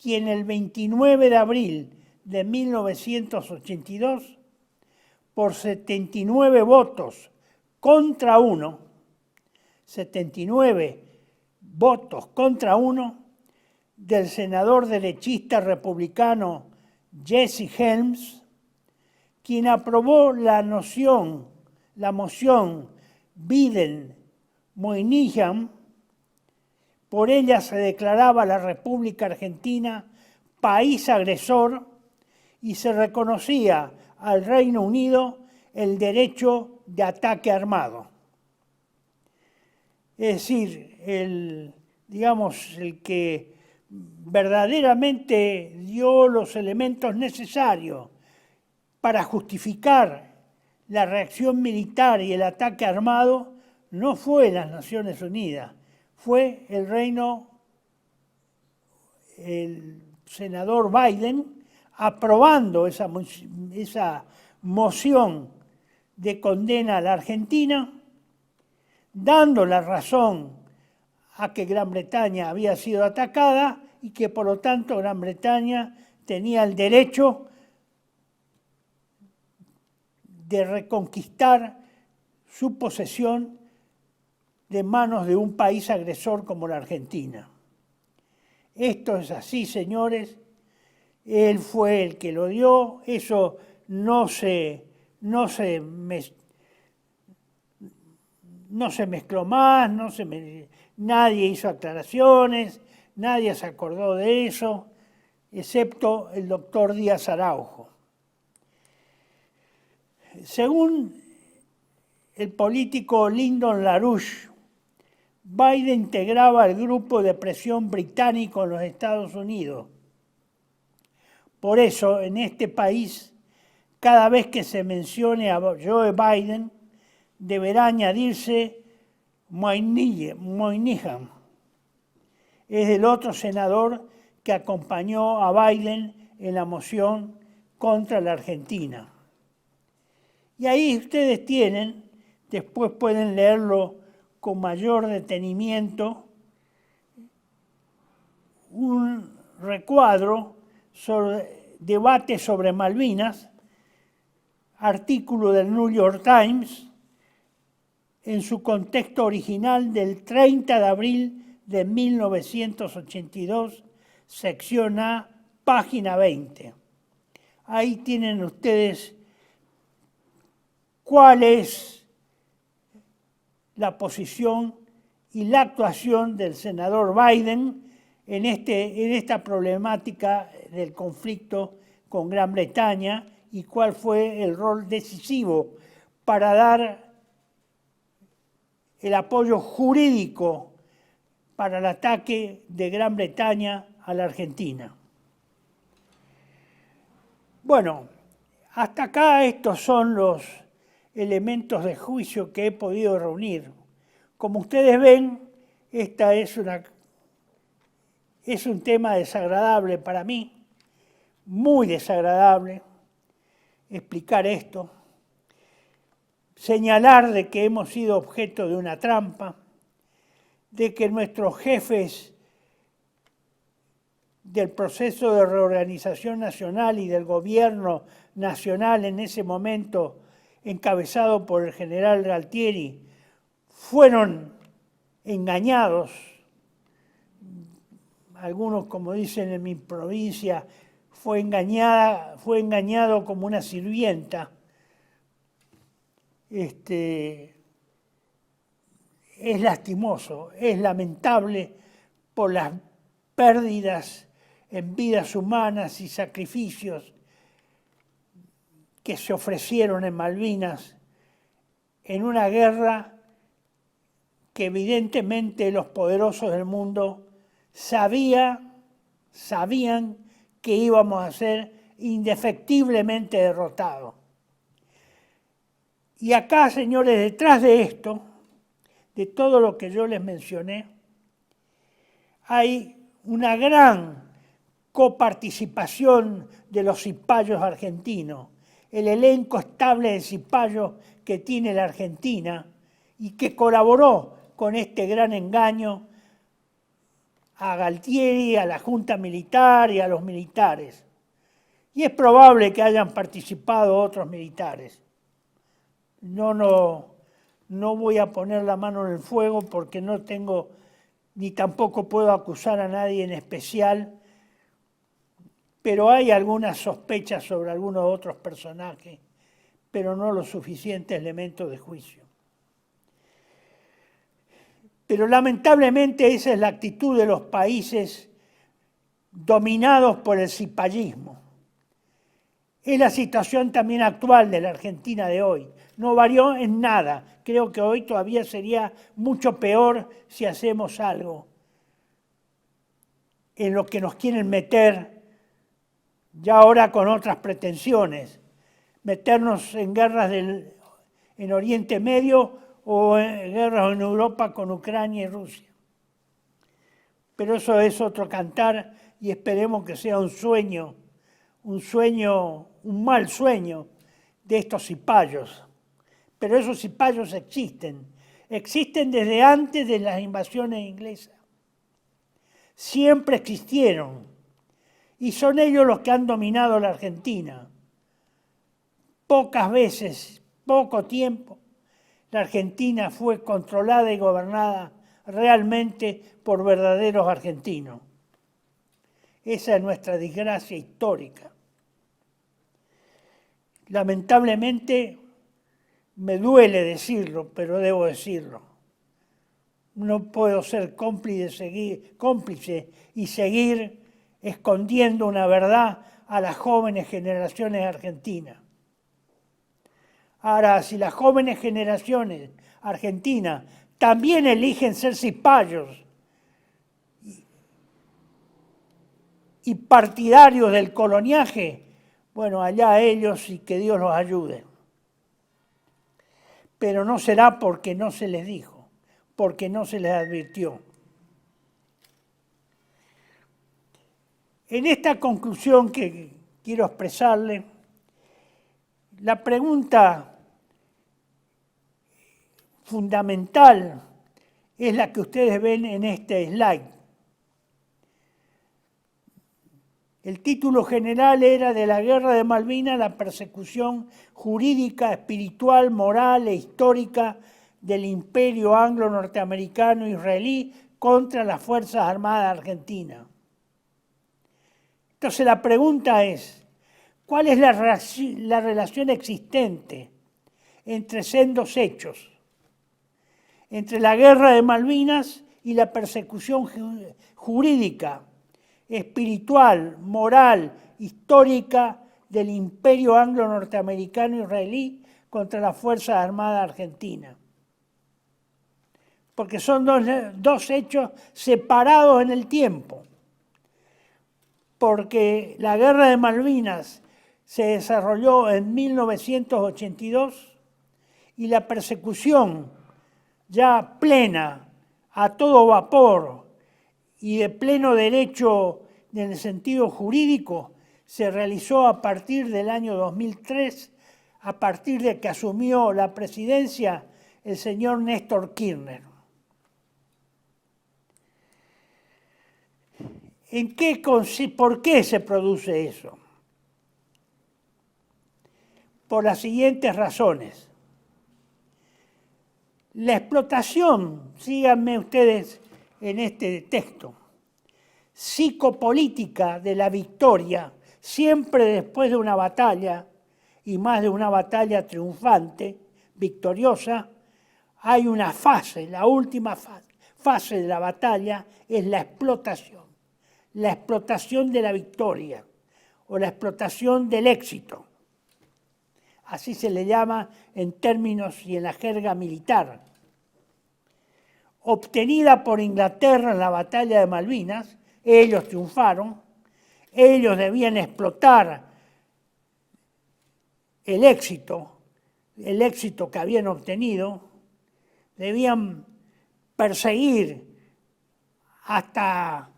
quien el 29 de abril de 1982, por 79 votos contra 1, 79 votos contra 1, del senador derechista republicano Jesse Helms, quien aprobó la moción Biden-Moynihan. Por ella se declaraba la República Argentina país agresor y se reconocía al Reino Unido el derecho de ataque armado. Es decir, el que verdaderamente dio los elementos necesarios para justificar la reacción militar y el ataque armado no fue las Naciones Unidas, fue el senador Biden aprobando esa moción de condena a la Argentina, dando la razón a que Gran Bretaña había sido atacada y que por lo tanto Gran Bretaña tenía el derecho de reconquistar su posesión de manos de un país agresor como la Argentina. Esto es así, señores. Él fue el que lo dio. Eso no se mezcló más, nadie hizo aclaraciones, nadie se acordó de eso, excepto el doctor Díaz Araujo. Según el político Lyndon LaRouche, Biden integraba el grupo de presión británico en los Estados Unidos. Por eso, en este país, cada vez que se mencione a Joe Biden, deberá añadirse Moynihan. Es el otro senador que acompañó a Biden en la moción contra la Argentina. Y ahí ustedes tienen, después pueden leerlo con mayor detenimiento, un recuadro sobre debate sobre Malvinas, artículo del New York Times, en su contexto original del 30 de abril de 1982, sección A, página 20. Ahí tienen ustedes cuál es la posición y la actuación del senador Biden en esta problemática del conflicto con Gran Bretaña y cuál fue el rol decisivo para dar el apoyo jurídico para el ataque de Gran Bretaña a la Argentina. Bueno, hasta acá estos son los elementos de juicio que he podido reunir. Como ustedes ven, esta es un tema desagradable para mí, muy desagradable. explicar esto, señalar de que hemos sido objeto de una trampa, de que nuestros jefes del proceso de reorganización nacional y del gobierno nacional en ese momento, encabezado por el general Galtieri, fueron engañados. Algunos, como dicen en mi provincia, fue engañado como una sirvienta. Es lastimoso, es lamentable por las pérdidas en vidas humanas y sacrificios que se ofrecieron en Malvinas en una guerra que evidentemente los poderosos del mundo sabían que íbamos a ser indefectiblemente derrotados. Y acá, señores, detrás de esto, de todo lo que yo les mencioné, hay una gran coparticipación de los cipayos argentinos, el elenco estable de cipayos que tiene la Argentina y que colaboró con este gran engaño a Galtieri, a la Junta Militar y a los militares. Y es probable que hayan participado otros militares. No voy a poner la mano en el fuego porque no tengo, ni tampoco puedo acusar a nadie en especial, pero hay algunas sospechas sobre algunos otros personajes, pero no los suficientes elementos de juicio. Pero lamentablemente esa es la actitud de los países dominados por el cipallismo. Es la situación también actual de la Argentina de hoy. No varió en nada. Creo que hoy todavía sería mucho peor si hacemos algo en lo que nos quieren meter ya ahora con otras pretensiones. Meternos en guerras en Oriente Medio o en guerras en Europa con Ucrania y Rusia. Pero eso es otro cantar y esperemos que sea un mal sueño de estos cipayos. Pero esos cipayos existen desde antes de las invasiones inglesas. Siempre existieron y son ellos los que han dominado la Argentina. Pocas veces, poco tiempo, la Argentina fue controlada y gobernada realmente por verdaderos argentinos. Esa es nuestra desgracia histórica. Lamentablemente, me duele decirlo, pero debo decirlo. No puedo ser cómplice y seguir escondiendo una verdad a las jóvenes generaciones argentinas. Ahora, si las jóvenes generaciones argentinas también eligen ser cipayos y partidarios del coloniaje, bueno, allá ellos y que Dios los ayude. Pero no será porque no se les dijo, porque no se les advirtió. En esta conclusión que quiero expresarle, la pregunta fundamental es la que ustedes ven en este slide. El título general era de la Guerra de Malvinas, la persecución jurídica, espiritual, moral e histórica del imperio anglo-norteamericano israelí contra las Fuerzas Armadas Argentinas. Entonces la pregunta es, ¿cuál es la relación existente entre sendos hechos? Entre la Guerra de Malvinas y la persecución jurídica, espiritual, moral, histórica del imperio anglo-norteamericano israelí contra las Fuerzas Armadas Argentinas. Porque son dos hechos separados en el tiempo. Porque la Guerra de Malvinas se desarrolló en 1982 y la persecución ya plena, a todo vapor y de pleno derecho en el sentido jurídico, se realizó a partir del año 2003, a partir de que asumió la presidencia el señor Néstor Kirchner. ¿Por qué se produce eso? Por las siguientes razones. La explotación, síganme ustedes en este texto, psicopolítica de la victoria, siempre después de una batalla, y más de una batalla triunfante, victoriosa, hay una fase, la última fase de la batalla es la explotación de la victoria o la explotación del éxito. Así se le llama en términos y en la jerga militar. Obtenida por Inglaterra en la batalla de Malvinas, ellos triunfaron, ellos debían explotar el éxito que habían obtenido, debían perseguir hasta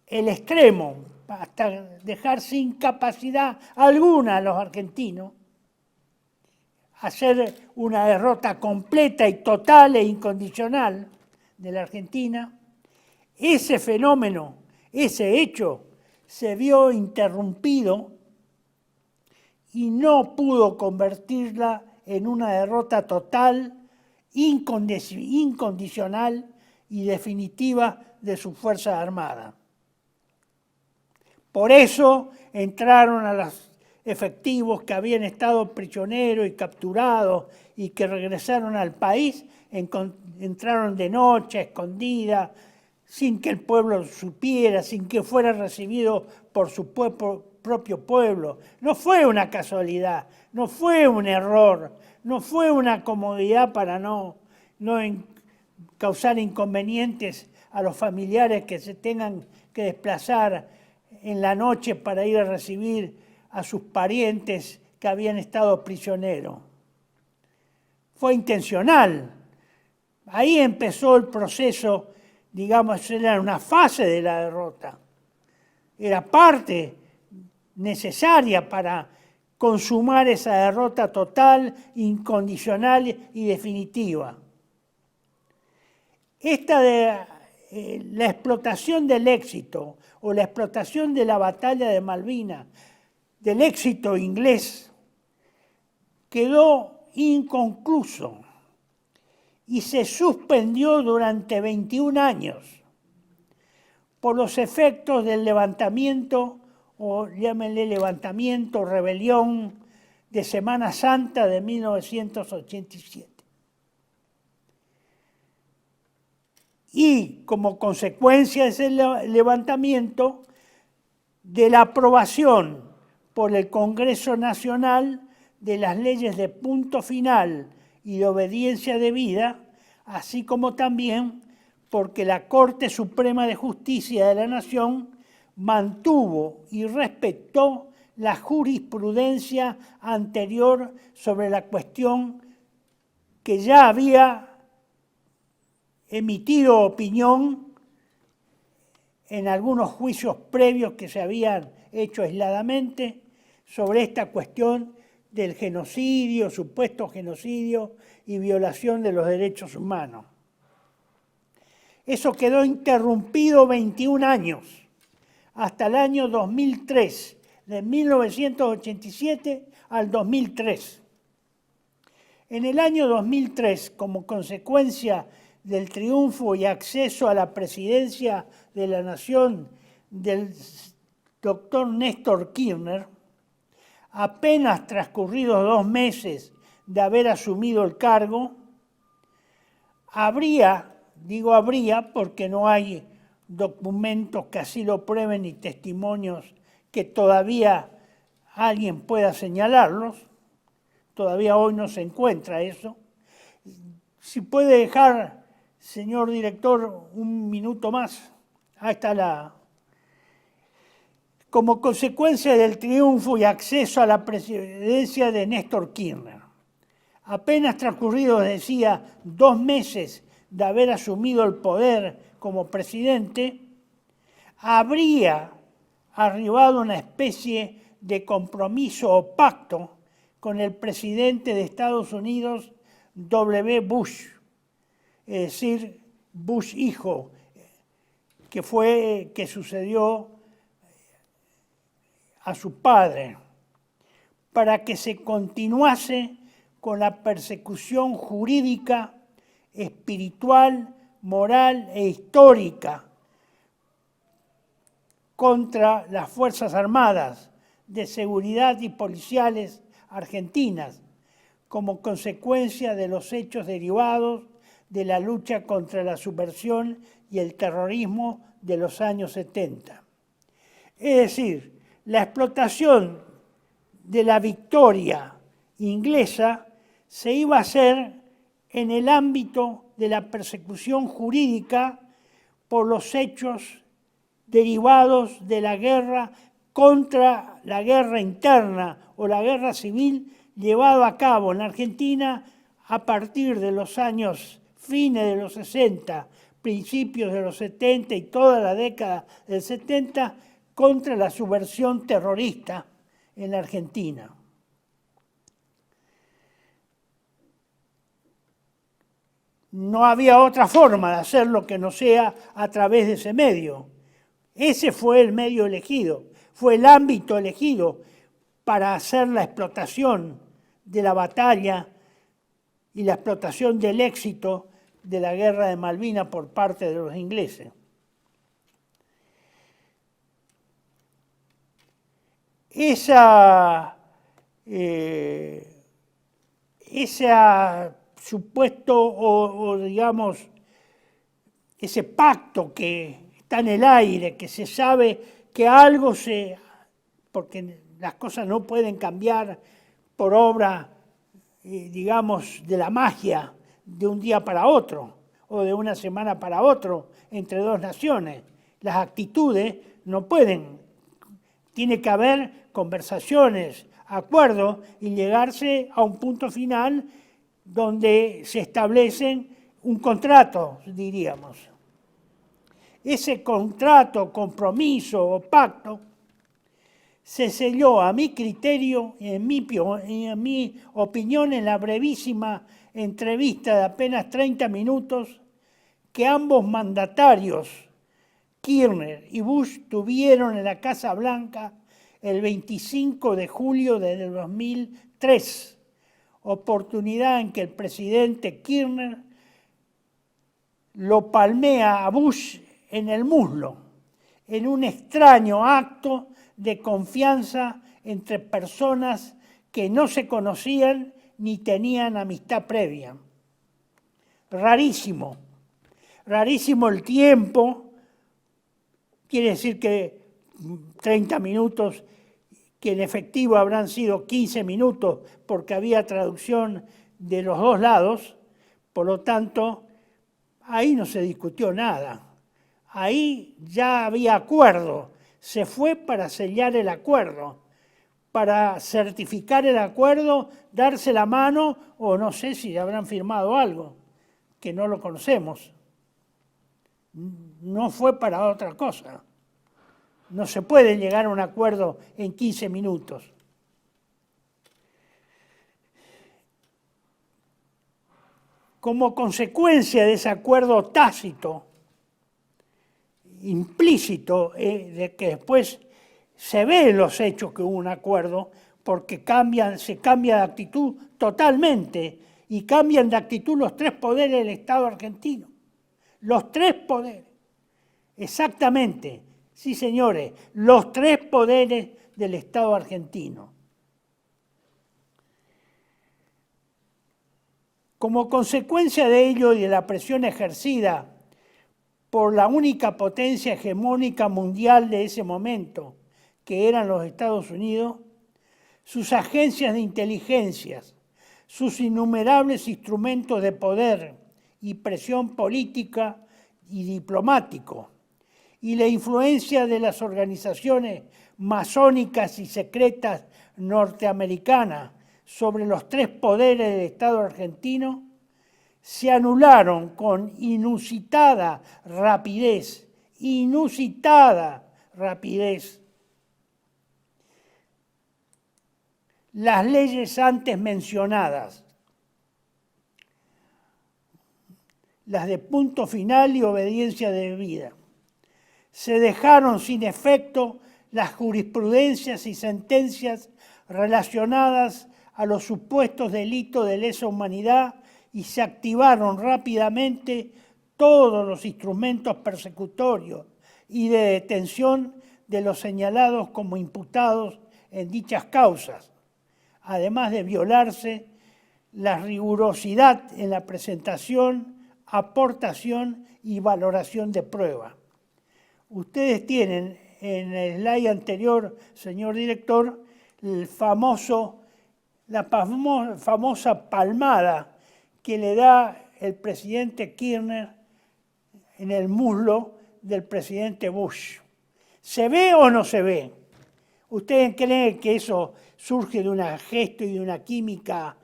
el extremo, hasta dejar sin capacidad alguna a los argentinos, hacer una derrota completa y total e incondicional de la Argentina. Ese fenómeno, ese hecho, se vio interrumpido y no pudo convertirla en una derrota total, incondicional y definitiva de sus Fuerzas Armadas. Por eso entraron a los efectivos que habían estado prisioneros y capturados y que regresaron al país, entraron de noche, escondida, sin que el pueblo supiera, sin que fuera recibido por su propio pueblo. No fue una casualidad, no fue un error, no fue una comodidad para no causar inconvenientes a los familiares que se tengan que desplazar en la noche para ir a recibir a sus parientes que habían estado prisioneros. Fue intencional. Ahí empezó el proceso, digamos, era una fase de la derrota. Era parte necesaria para consumar esa derrota total, incondicional y definitiva. La explotación del éxito o la explotación de la batalla de Malvinas, del éxito inglés, quedó inconcluso y se suspendió durante 21 años por los efectos del levantamiento, o llámenle levantamiento, rebelión de Semana Santa de 1987. Y como consecuencia de ese levantamiento, de la aprobación por el Congreso Nacional de las leyes de punto final y de obediencia debida, así como también porque la Corte Suprema de Justicia de la Nación mantuvo y respetó la jurisprudencia anterior sobre la cuestión, que ya había emitido opinión en algunos juicios previos que se habían hecho aisladamente sobre esta cuestión del genocidio, supuesto genocidio y violación de los derechos humanos. Eso quedó interrumpido 21 años, hasta el año 2003, de 1987 al 2003. En el año 2003, como consecuencia del triunfo y acceso a la presidencia de la Nación del doctor Néstor Kirchner, apenas transcurridos 2 meses de haber asumido el cargo, digo habría porque no hay documentos que así lo prueben ni testimonios que todavía alguien pueda señalarlos, todavía hoy no se encuentra eso. Si puede dejar, señor director, un minuto más. Ahí está como consecuencia del triunfo y acceso a la presidencia de Néstor Kirchner. Apenas transcurridos, decía, 2 meses de haber asumido el poder como presidente, habría arribado a una especie de compromiso o pacto con el presidente de Estados Unidos, W. Bush, es decir, Bush hijo, que sucedió a su padre, para que se continuase con la persecución jurídica, espiritual, moral e histórica contra las Fuerzas Armadas, de seguridad y policiales argentinas, como consecuencia de los hechos derivados de la lucha contra la subversión y el terrorismo de los años 70. Es decir, la explotación de la victoria inglesa se iba a hacer en el ámbito de la persecución jurídica por los hechos derivados de la guerra contra la guerra interna o la guerra civil llevada a cabo en Argentina a partir de los años fines de los 60, principios de los 70 y toda la década del 70 contra la subversión terrorista en la Argentina. No había otra forma de hacerlo que no sea a través de ese medio. Ese fue el medio elegido, fue el ámbito elegido para hacer la explotación de la batalla y la explotación del éxito de la guerra de Malvinas por parte de los ingleses. Ese supuesto o digamos, ese pacto que está en el aire, que se sabe que algo porque las cosas no pueden cambiar por obra, digamos, de la magia de un día para otro o de una semana para otro entre dos naciones. Las actitudes no pueden, tiene que haber conversaciones, acuerdos y llegarse a un punto final donde se establecen un contrato, diríamos. Ese contrato, compromiso o pacto se selló a mi criterio y en mi opinión en la brevísima entrevista de apenas 30 minutos que ambos mandatarios, Kirchner y Bush, tuvieron en la Casa Blanca el 25 de julio del 2003, oportunidad en que el presidente Kirchner lo palmea a Bush en el muslo, en un extraño acto de confianza entre personas que no se conocían ni tenían amistad previa. Rarísimo, rarísimo el tiempo, quiere decir que 30 minutos, que en efectivo habrán sido 15 minutos porque había traducción de los dos lados, por lo tanto, ahí no se discutió nada. Ahí ya había acuerdo, se fue para sellar el acuerdo, para certificar el acuerdo, darse la mano, o no sé si habrán firmado algo, que no lo conocemos. No fue para otra cosa. No se puede llegar a un acuerdo en 15 minutos. Como consecuencia de ese acuerdo tácito, implícito, de que después se ve en los hechos que hubo un acuerdo, porque se cambia de actitud totalmente, y cambian de actitud los tres poderes del Estado argentino. Los tres poderes, exactamente, sí señores, los tres poderes del Estado argentino. Como consecuencia de ello y de la presión ejercida por la única potencia hegemónica mundial de ese momento, que eran los Estados Unidos, sus agencias de inteligencias, sus innumerables instrumentos de poder y presión política y diplomático, y la influencia de las organizaciones masónicas y secretas norteamericanas sobre los tres poderes del Estado argentino, se anularon con inusitada rapidez las leyes antes mencionadas, las de punto final y obediencia debida. Se dejaron sin efecto las jurisprudencias y sentencias relacionadas a los supuestos delitos de lesa humanidad y se activaron rápidamente todos los instrumentos persecutorios y de detención de los señalados como imputados en dichas causas, además de violarse la rigurosidad en la presentación, aportación y valoración de prueba. Ustedes tienen en el slide anterior, señor director, la famosa palmada que le da el presidente Kirchner en el muslo del presidente Bush. ¿Se ve o no se ve? ¿Ustedes creen que eso surge de un gesto y de una química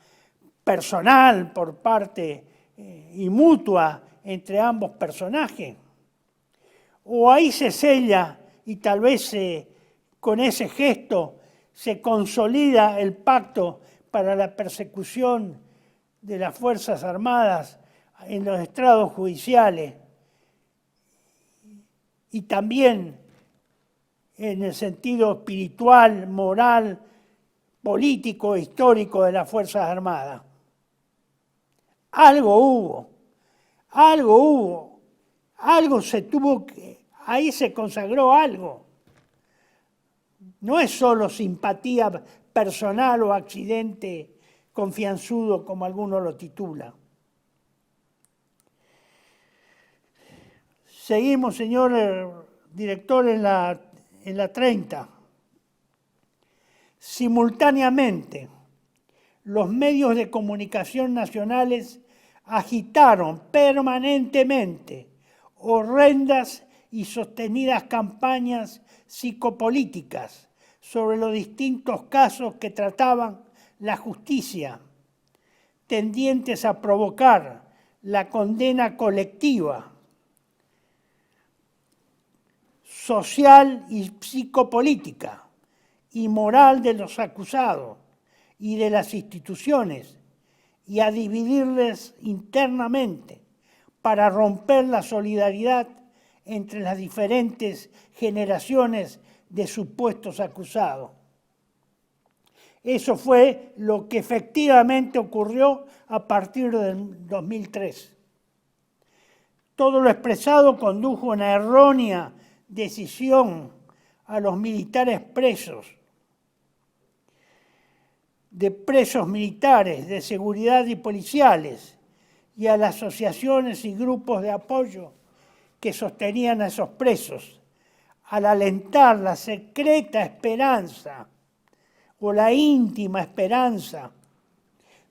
personal por parte y mutua entre ambos personajes? ¿O ahí se sella y tal vez con ese gesto se consolida el pacto para la persecución de las Fuerzas Armadas en los estrados judiciales y también en el sentido espiritual, moral, político e histórico de las Fuerzas Armadas? Algo hubo, algo se tuvo que, ahí se consagró algo. No es solo simpatía personal o accidente confianzudo como algunos lo titulan. Seguimos, señor director, en la 30. Simultáneamente, los medios de comunicación nacionales agitaron permanentemente horrendas y sostenidas campañas psicopolíticas sobre los distintos casos que trataban la justicia, tendientes a provocar la condena colectiva, social y psicopolítica y moral de los acusados y de las instituciones, y a dividirles internamente para romper la solidaridad entre las diferentes generaciones de supuestos acusados. Eso fue lo que efectivamente ocurrió a partir del 2003. Todo lo expresado condujo a una errónea decisión a los militares presos, de presos militares, de seguridad y policiales, y a las asociaciones y grupos de apoyo que sostenían a esos presos, al alentar la secreta esperanza o la íntima esperanza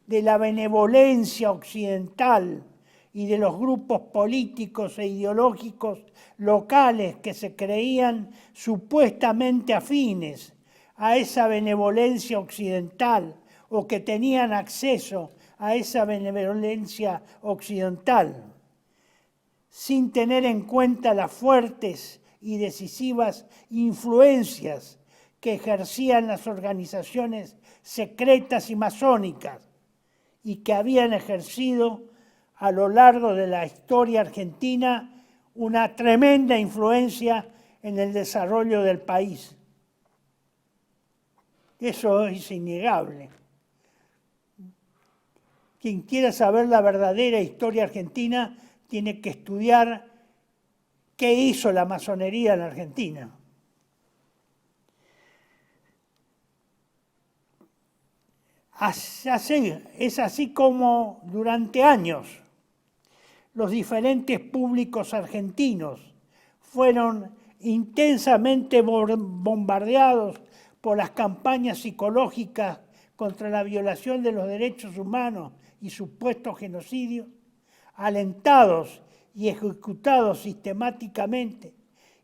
de la benevolencia occidental y de los grupos políticos e ideológicos locales que se creían supuestamente afines a esa benevolencia occidental o que tenían acceso a esa benevolencia occidental, sin tener en cuenta las fuertes y decisivas influencias que ejercían las organizaciones secretas y masónicas y que habían ejercido a lo largo de la historia argentina una tremenda influencia en el desarrollo del país. Eso es innegable. Quien quiera saber la verdadera historia argentina tiene que estudiar qué hizo la masonería en la Argentina. Es así como durante años los diferentes públicos argentinos fueron intensamente bombardeados por las campañas psicológicas contra la violación de los derechos humanos y supuestos genocidios, alentados y ejecutados sistemáticamente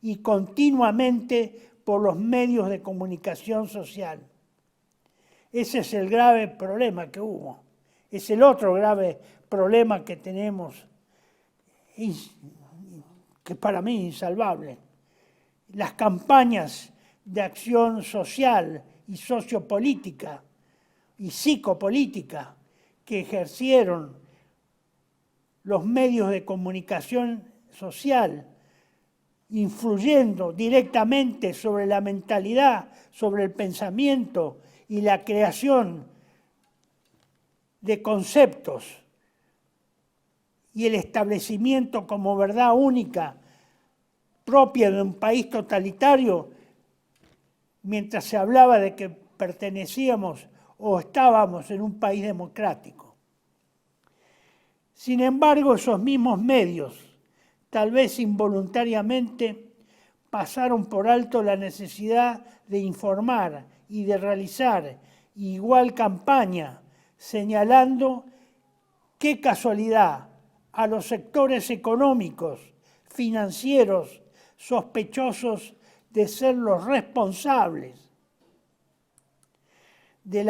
y continuamente por los medios de comunicación social. Ese es el grave problema que hubo. Es el otro grave problema que tenemos, que para mí es insalvable. Las campañas de acción social y sociopolítica y psicopolítica que ejercieron los medios de comunicación social, influyendo directamente sobre la mentalidad, sobre el pensamiento y la creación de conceptos y el establecimiento como verdad única propia de un país totalitario, mientras se hablaba de que pertenecíamos o estábamos en un país democrático. Sin embargo, esos mismos medios, tal vez involuntariamente, pasaron por alto la necesidad de informar y de realizar igual campaña, señalando qué casualidad a los sectores económicos, financieros, sospechosos de ser los responsables de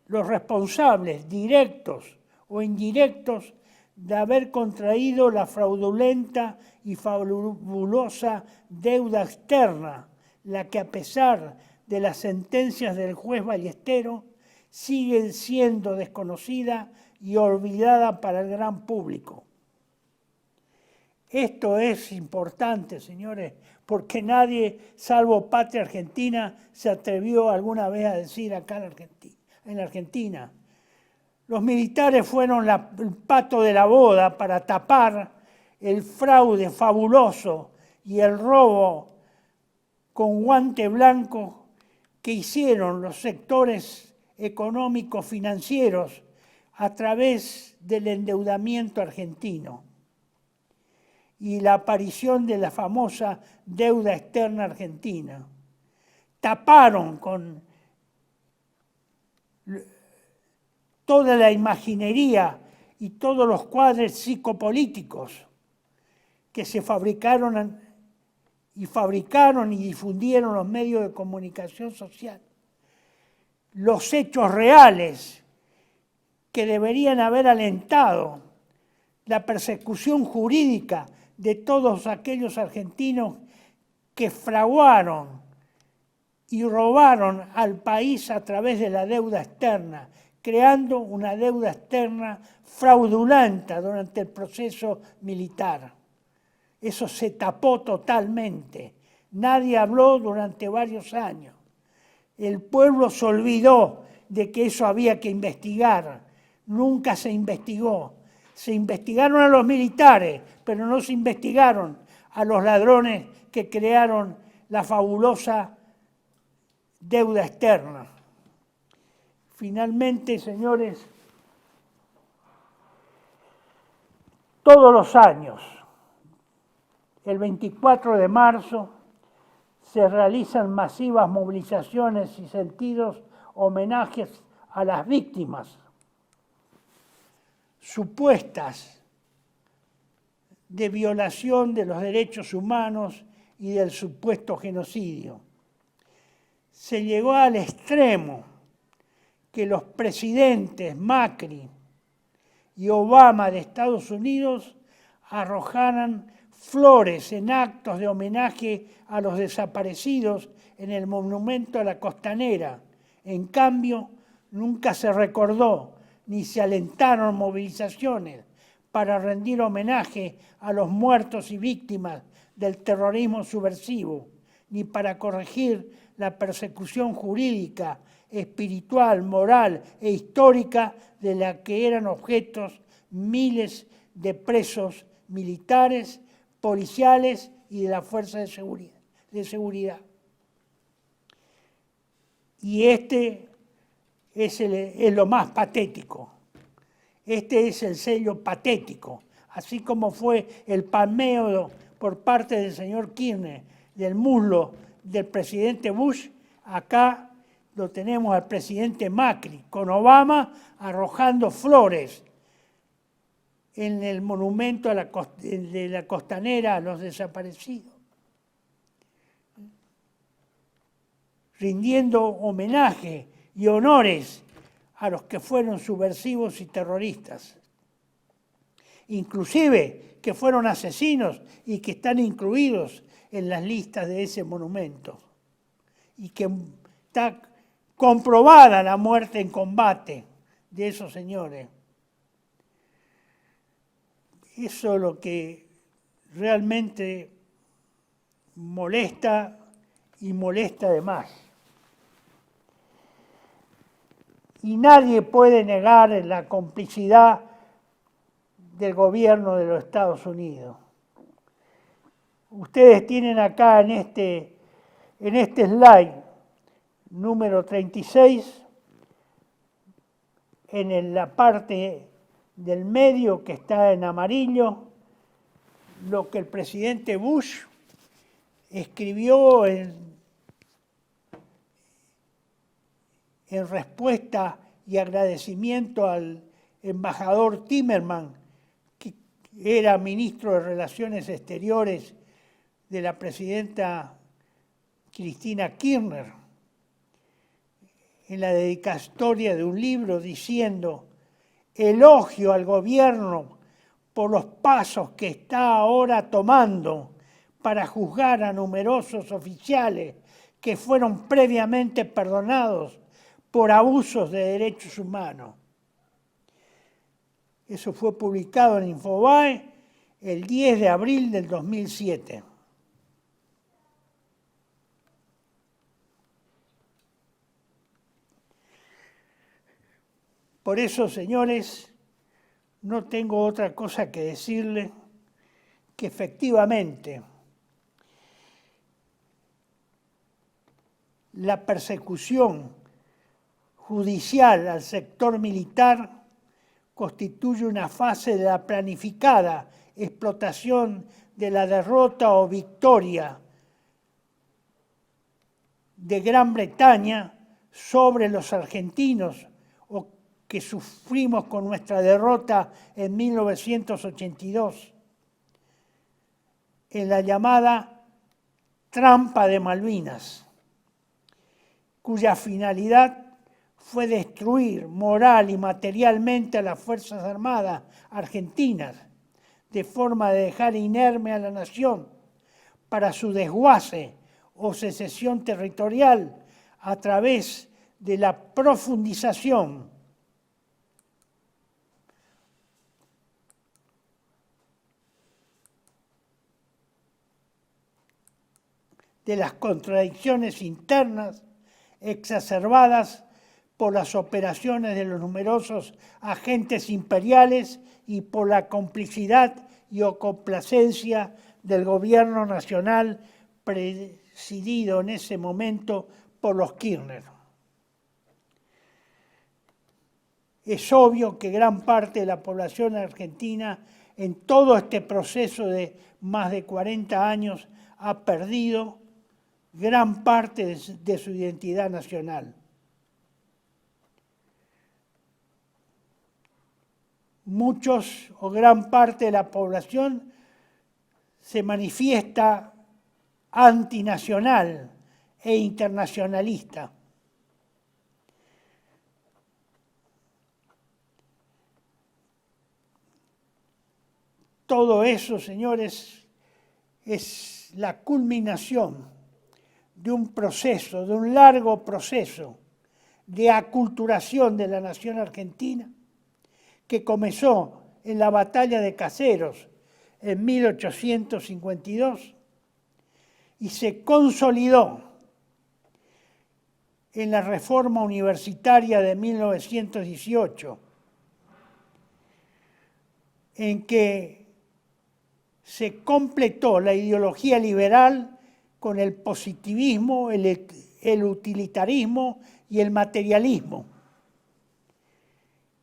los responsables directos o indirectos de haber contraído la fraudulenta y fabulosa deuda externa, la que a pesar de las sentencias del juez Ballesteros sigue siendo desconocida y olvidada para el gran público. Esto es importante, señores, porque nadie, salvo Patria Argentina, se atrevió alguna vez a decir acá en Argentina. Los militares fueron el pato de la boda para tapar el fraude fabuloso y el robo con guante blanco que hicieron los sectores económicos financieros a través del endeudamiento argentino y la aparición de la famosa deuda externa argentina. Taparon con toda la imaginería y todos los cuadros psicopolíticos que se fabricaron y difundieron los medios de comunicación social. Los hechos reales que deberían haber alentado la persecución jurídica de todos aquellos argentinos que fraguaron y robaron al país a través de la deuda externa, creando una deuda externa fraudulenta durante el proceso militar. Eso se tapó totalmente. Nadie habló durante varios años. El pueblo se olvidó de que eso había que investigar. Nunca se investigó. Se investigaron a los militares, pero no se investigaron a los ladrones que crearon la fabulosa deuda externa. Finalmente, señores, todos los años, el 24 de marzo, se realizan masivas movilizaciones y sentidos homenajes a las víctimas supuestas de violación de los derechos humanos y del supuesto genocidio. Se llegó al extremo que los presidentes Macri y Obama de Estados Unidos arrojaran flores en actos de homenaje a los desaparecidos en el monumento a la Costanera. En cambio, nunca se recordó ni se alentaron movilizaciones para rendir homenaje a los muertos y víctimas del terrorismo subversivo, ni para corregir la persecución jurídica, espiritual, moral e histórica de la que eran objetos miles de presos militares, policiales y de la fuerza de seguridad. Y este es lo más patético. Este es el sello patético, así como fue el palmeo por parte del señor Kirchner del muslo del presidente Bush. Acá lo tenemos al presidente Macri, con Obama arrojando flores en el monumento de la Costanera a los desaparecidos, rindiendo homenaje y honores a los que fueron subversivos y terroristas. inclusive que fueron asesinos y que están incluidos en las listas de ese monumento, y que está comprobada la muerte en combate de esos señores. Eso es lo que realmente molesta y molesta de más. Y nadie puede negar la complicidad del gobierno de los Estados Unidos. Ustedes tienen acá en este slide número 36, en la parte del medio que está en amarillo, lo que el presidente Bush escribió en respuesta y agradecimiento al embajador Timmermans, que era ministro de Relaciones Exteriores de la presidenta Cristina Kirchner, en la dedicatoria de un libro diciendo: elogio al gobierno por los pasos que está ahora tomando para juzgar a numerosos oficiales que fueron previamente perdonados por abusos de derechos humanos. Eso fue publicado en Infobae el 10 de abril del 2007. Por eso, señores, no tengo otra cosa que decirle que efectivamente la persecución judicial al sector militar constituye una fase de la planificada explotación de la derrota o victoria de Gran Bretaña sobre los argentinos, o que sufrimos con nuestra derrota en 1982, en la llamada Trampa de Malvinas, cuya finalidad fue destruir moral y materialmente a las Fuerzas Armadas argentinas, de forma de dejar inerme a la nación para su desguace o secesión territorial a través de la profundización de las contradicciones internas exacerbadas por las operaciones de los numerosos agentes imperiales y por la complicidad y o complacencia del gobierno nacional presidido en ese momento por los Kirchner. Es obvio que gran parte de la población argentina en todo este proceso de más de 40 años ha perdido gran parte de su identidad nacional. Muchos o gran parte de la población se manifiesta antinacional e internacionalista. Todo eso, señores, es la culminación de un proceso, de un largo proceso de aculturación de la nación argentina, que comenzó en la batalla de Caseros en 1852 y se consolidó en la reforma universitaria de 1918, en que se completó la ideología liberal con el positivismo, el utilitarismo y el materialismo.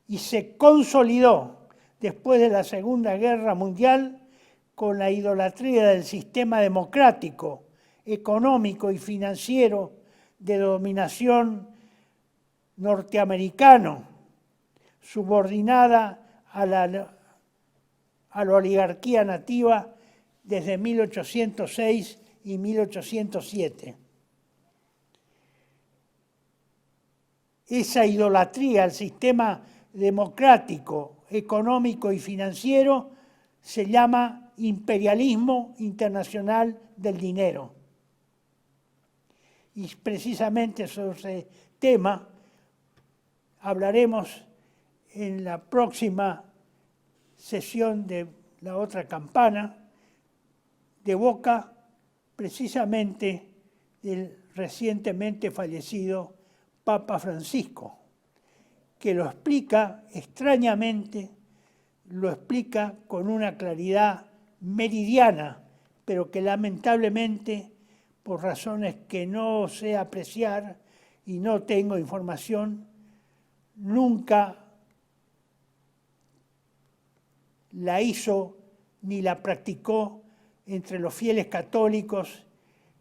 Y se consolidó después de la Segunda Guerra Mundial con la idolatría del sistema democrático, económico y financiero de dominación norteamericano, subordinada a la oligarquía nativa desde 1806 y 1807. Esa idolatría al sistema democrático, económico y financiero se llama imperialismo internacional del dinero. Y precisamente sobre ese tema hablaremos en la próxima sesión de la otra campana, de boca precisamente del recientemente fallecido Papa Francisco, que lo explica extrañamente, lo explica con una claridad meridiana, pero que lamentablemente, por razones que no sé apreciar y no tengo información, nunca la hizo ni la practicó entre los fieles católicos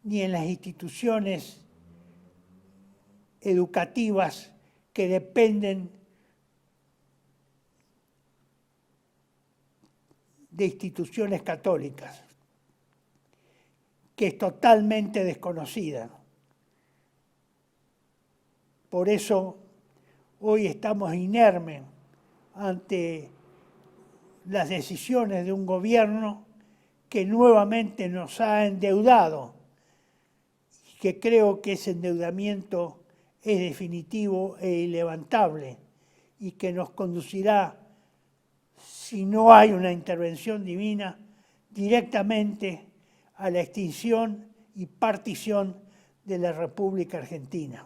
ni en las instituciones educativas que dependen de instituciones católicas, que es totalmente desconocida. Por eso hoy estamos inermes ante las decisiones de un gobierno que nuevamente nos ha endeudado, y que creo que ese endeudamiento es definitivo e ilevantable y que nos conducirá, si no hay una intervención divina, directamente a la extinción y partición de la República Argentina.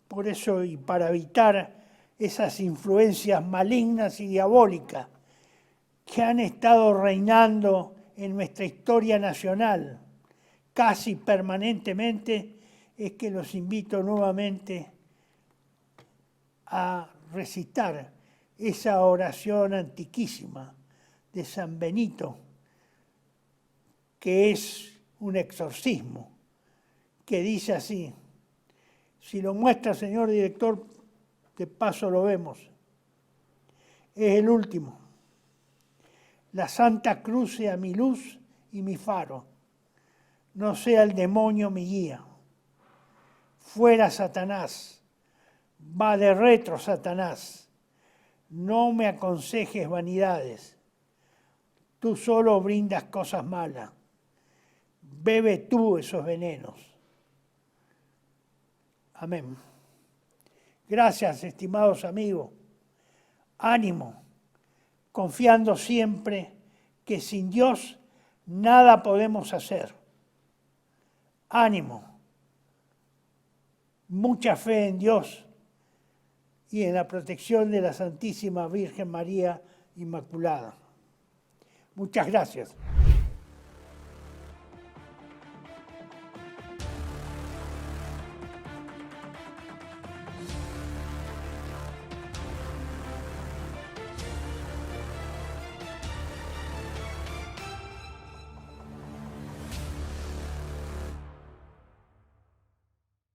Por eso, y para evitar esas influencias malignas y diabólicas que han estado reinando en nuestra historia nacional casi permanentemente, es que los invito nuevamente a recitar esa oración antiquísima de San Benito, que es un exorcismo, que dice así. Si lo muestra, señor director, de paso lo vemos. Es el último. La Santa Cruz sea mi luz y mi faro. No sea el demonio mi guía. Fuera Satanás. Va de retro Satanás. No me aconsejes vanidades. Tú solo brindas cosas malas. Bebe tú esos venenos. Amén. Gracias, estimados amigos. Ánimo, confiando siempre que sin Dios nada podemos hacer. Ánimo, mucha fe en Dios y en la protección de la Santísima Virgen María Inmaculada. Muchas gracias.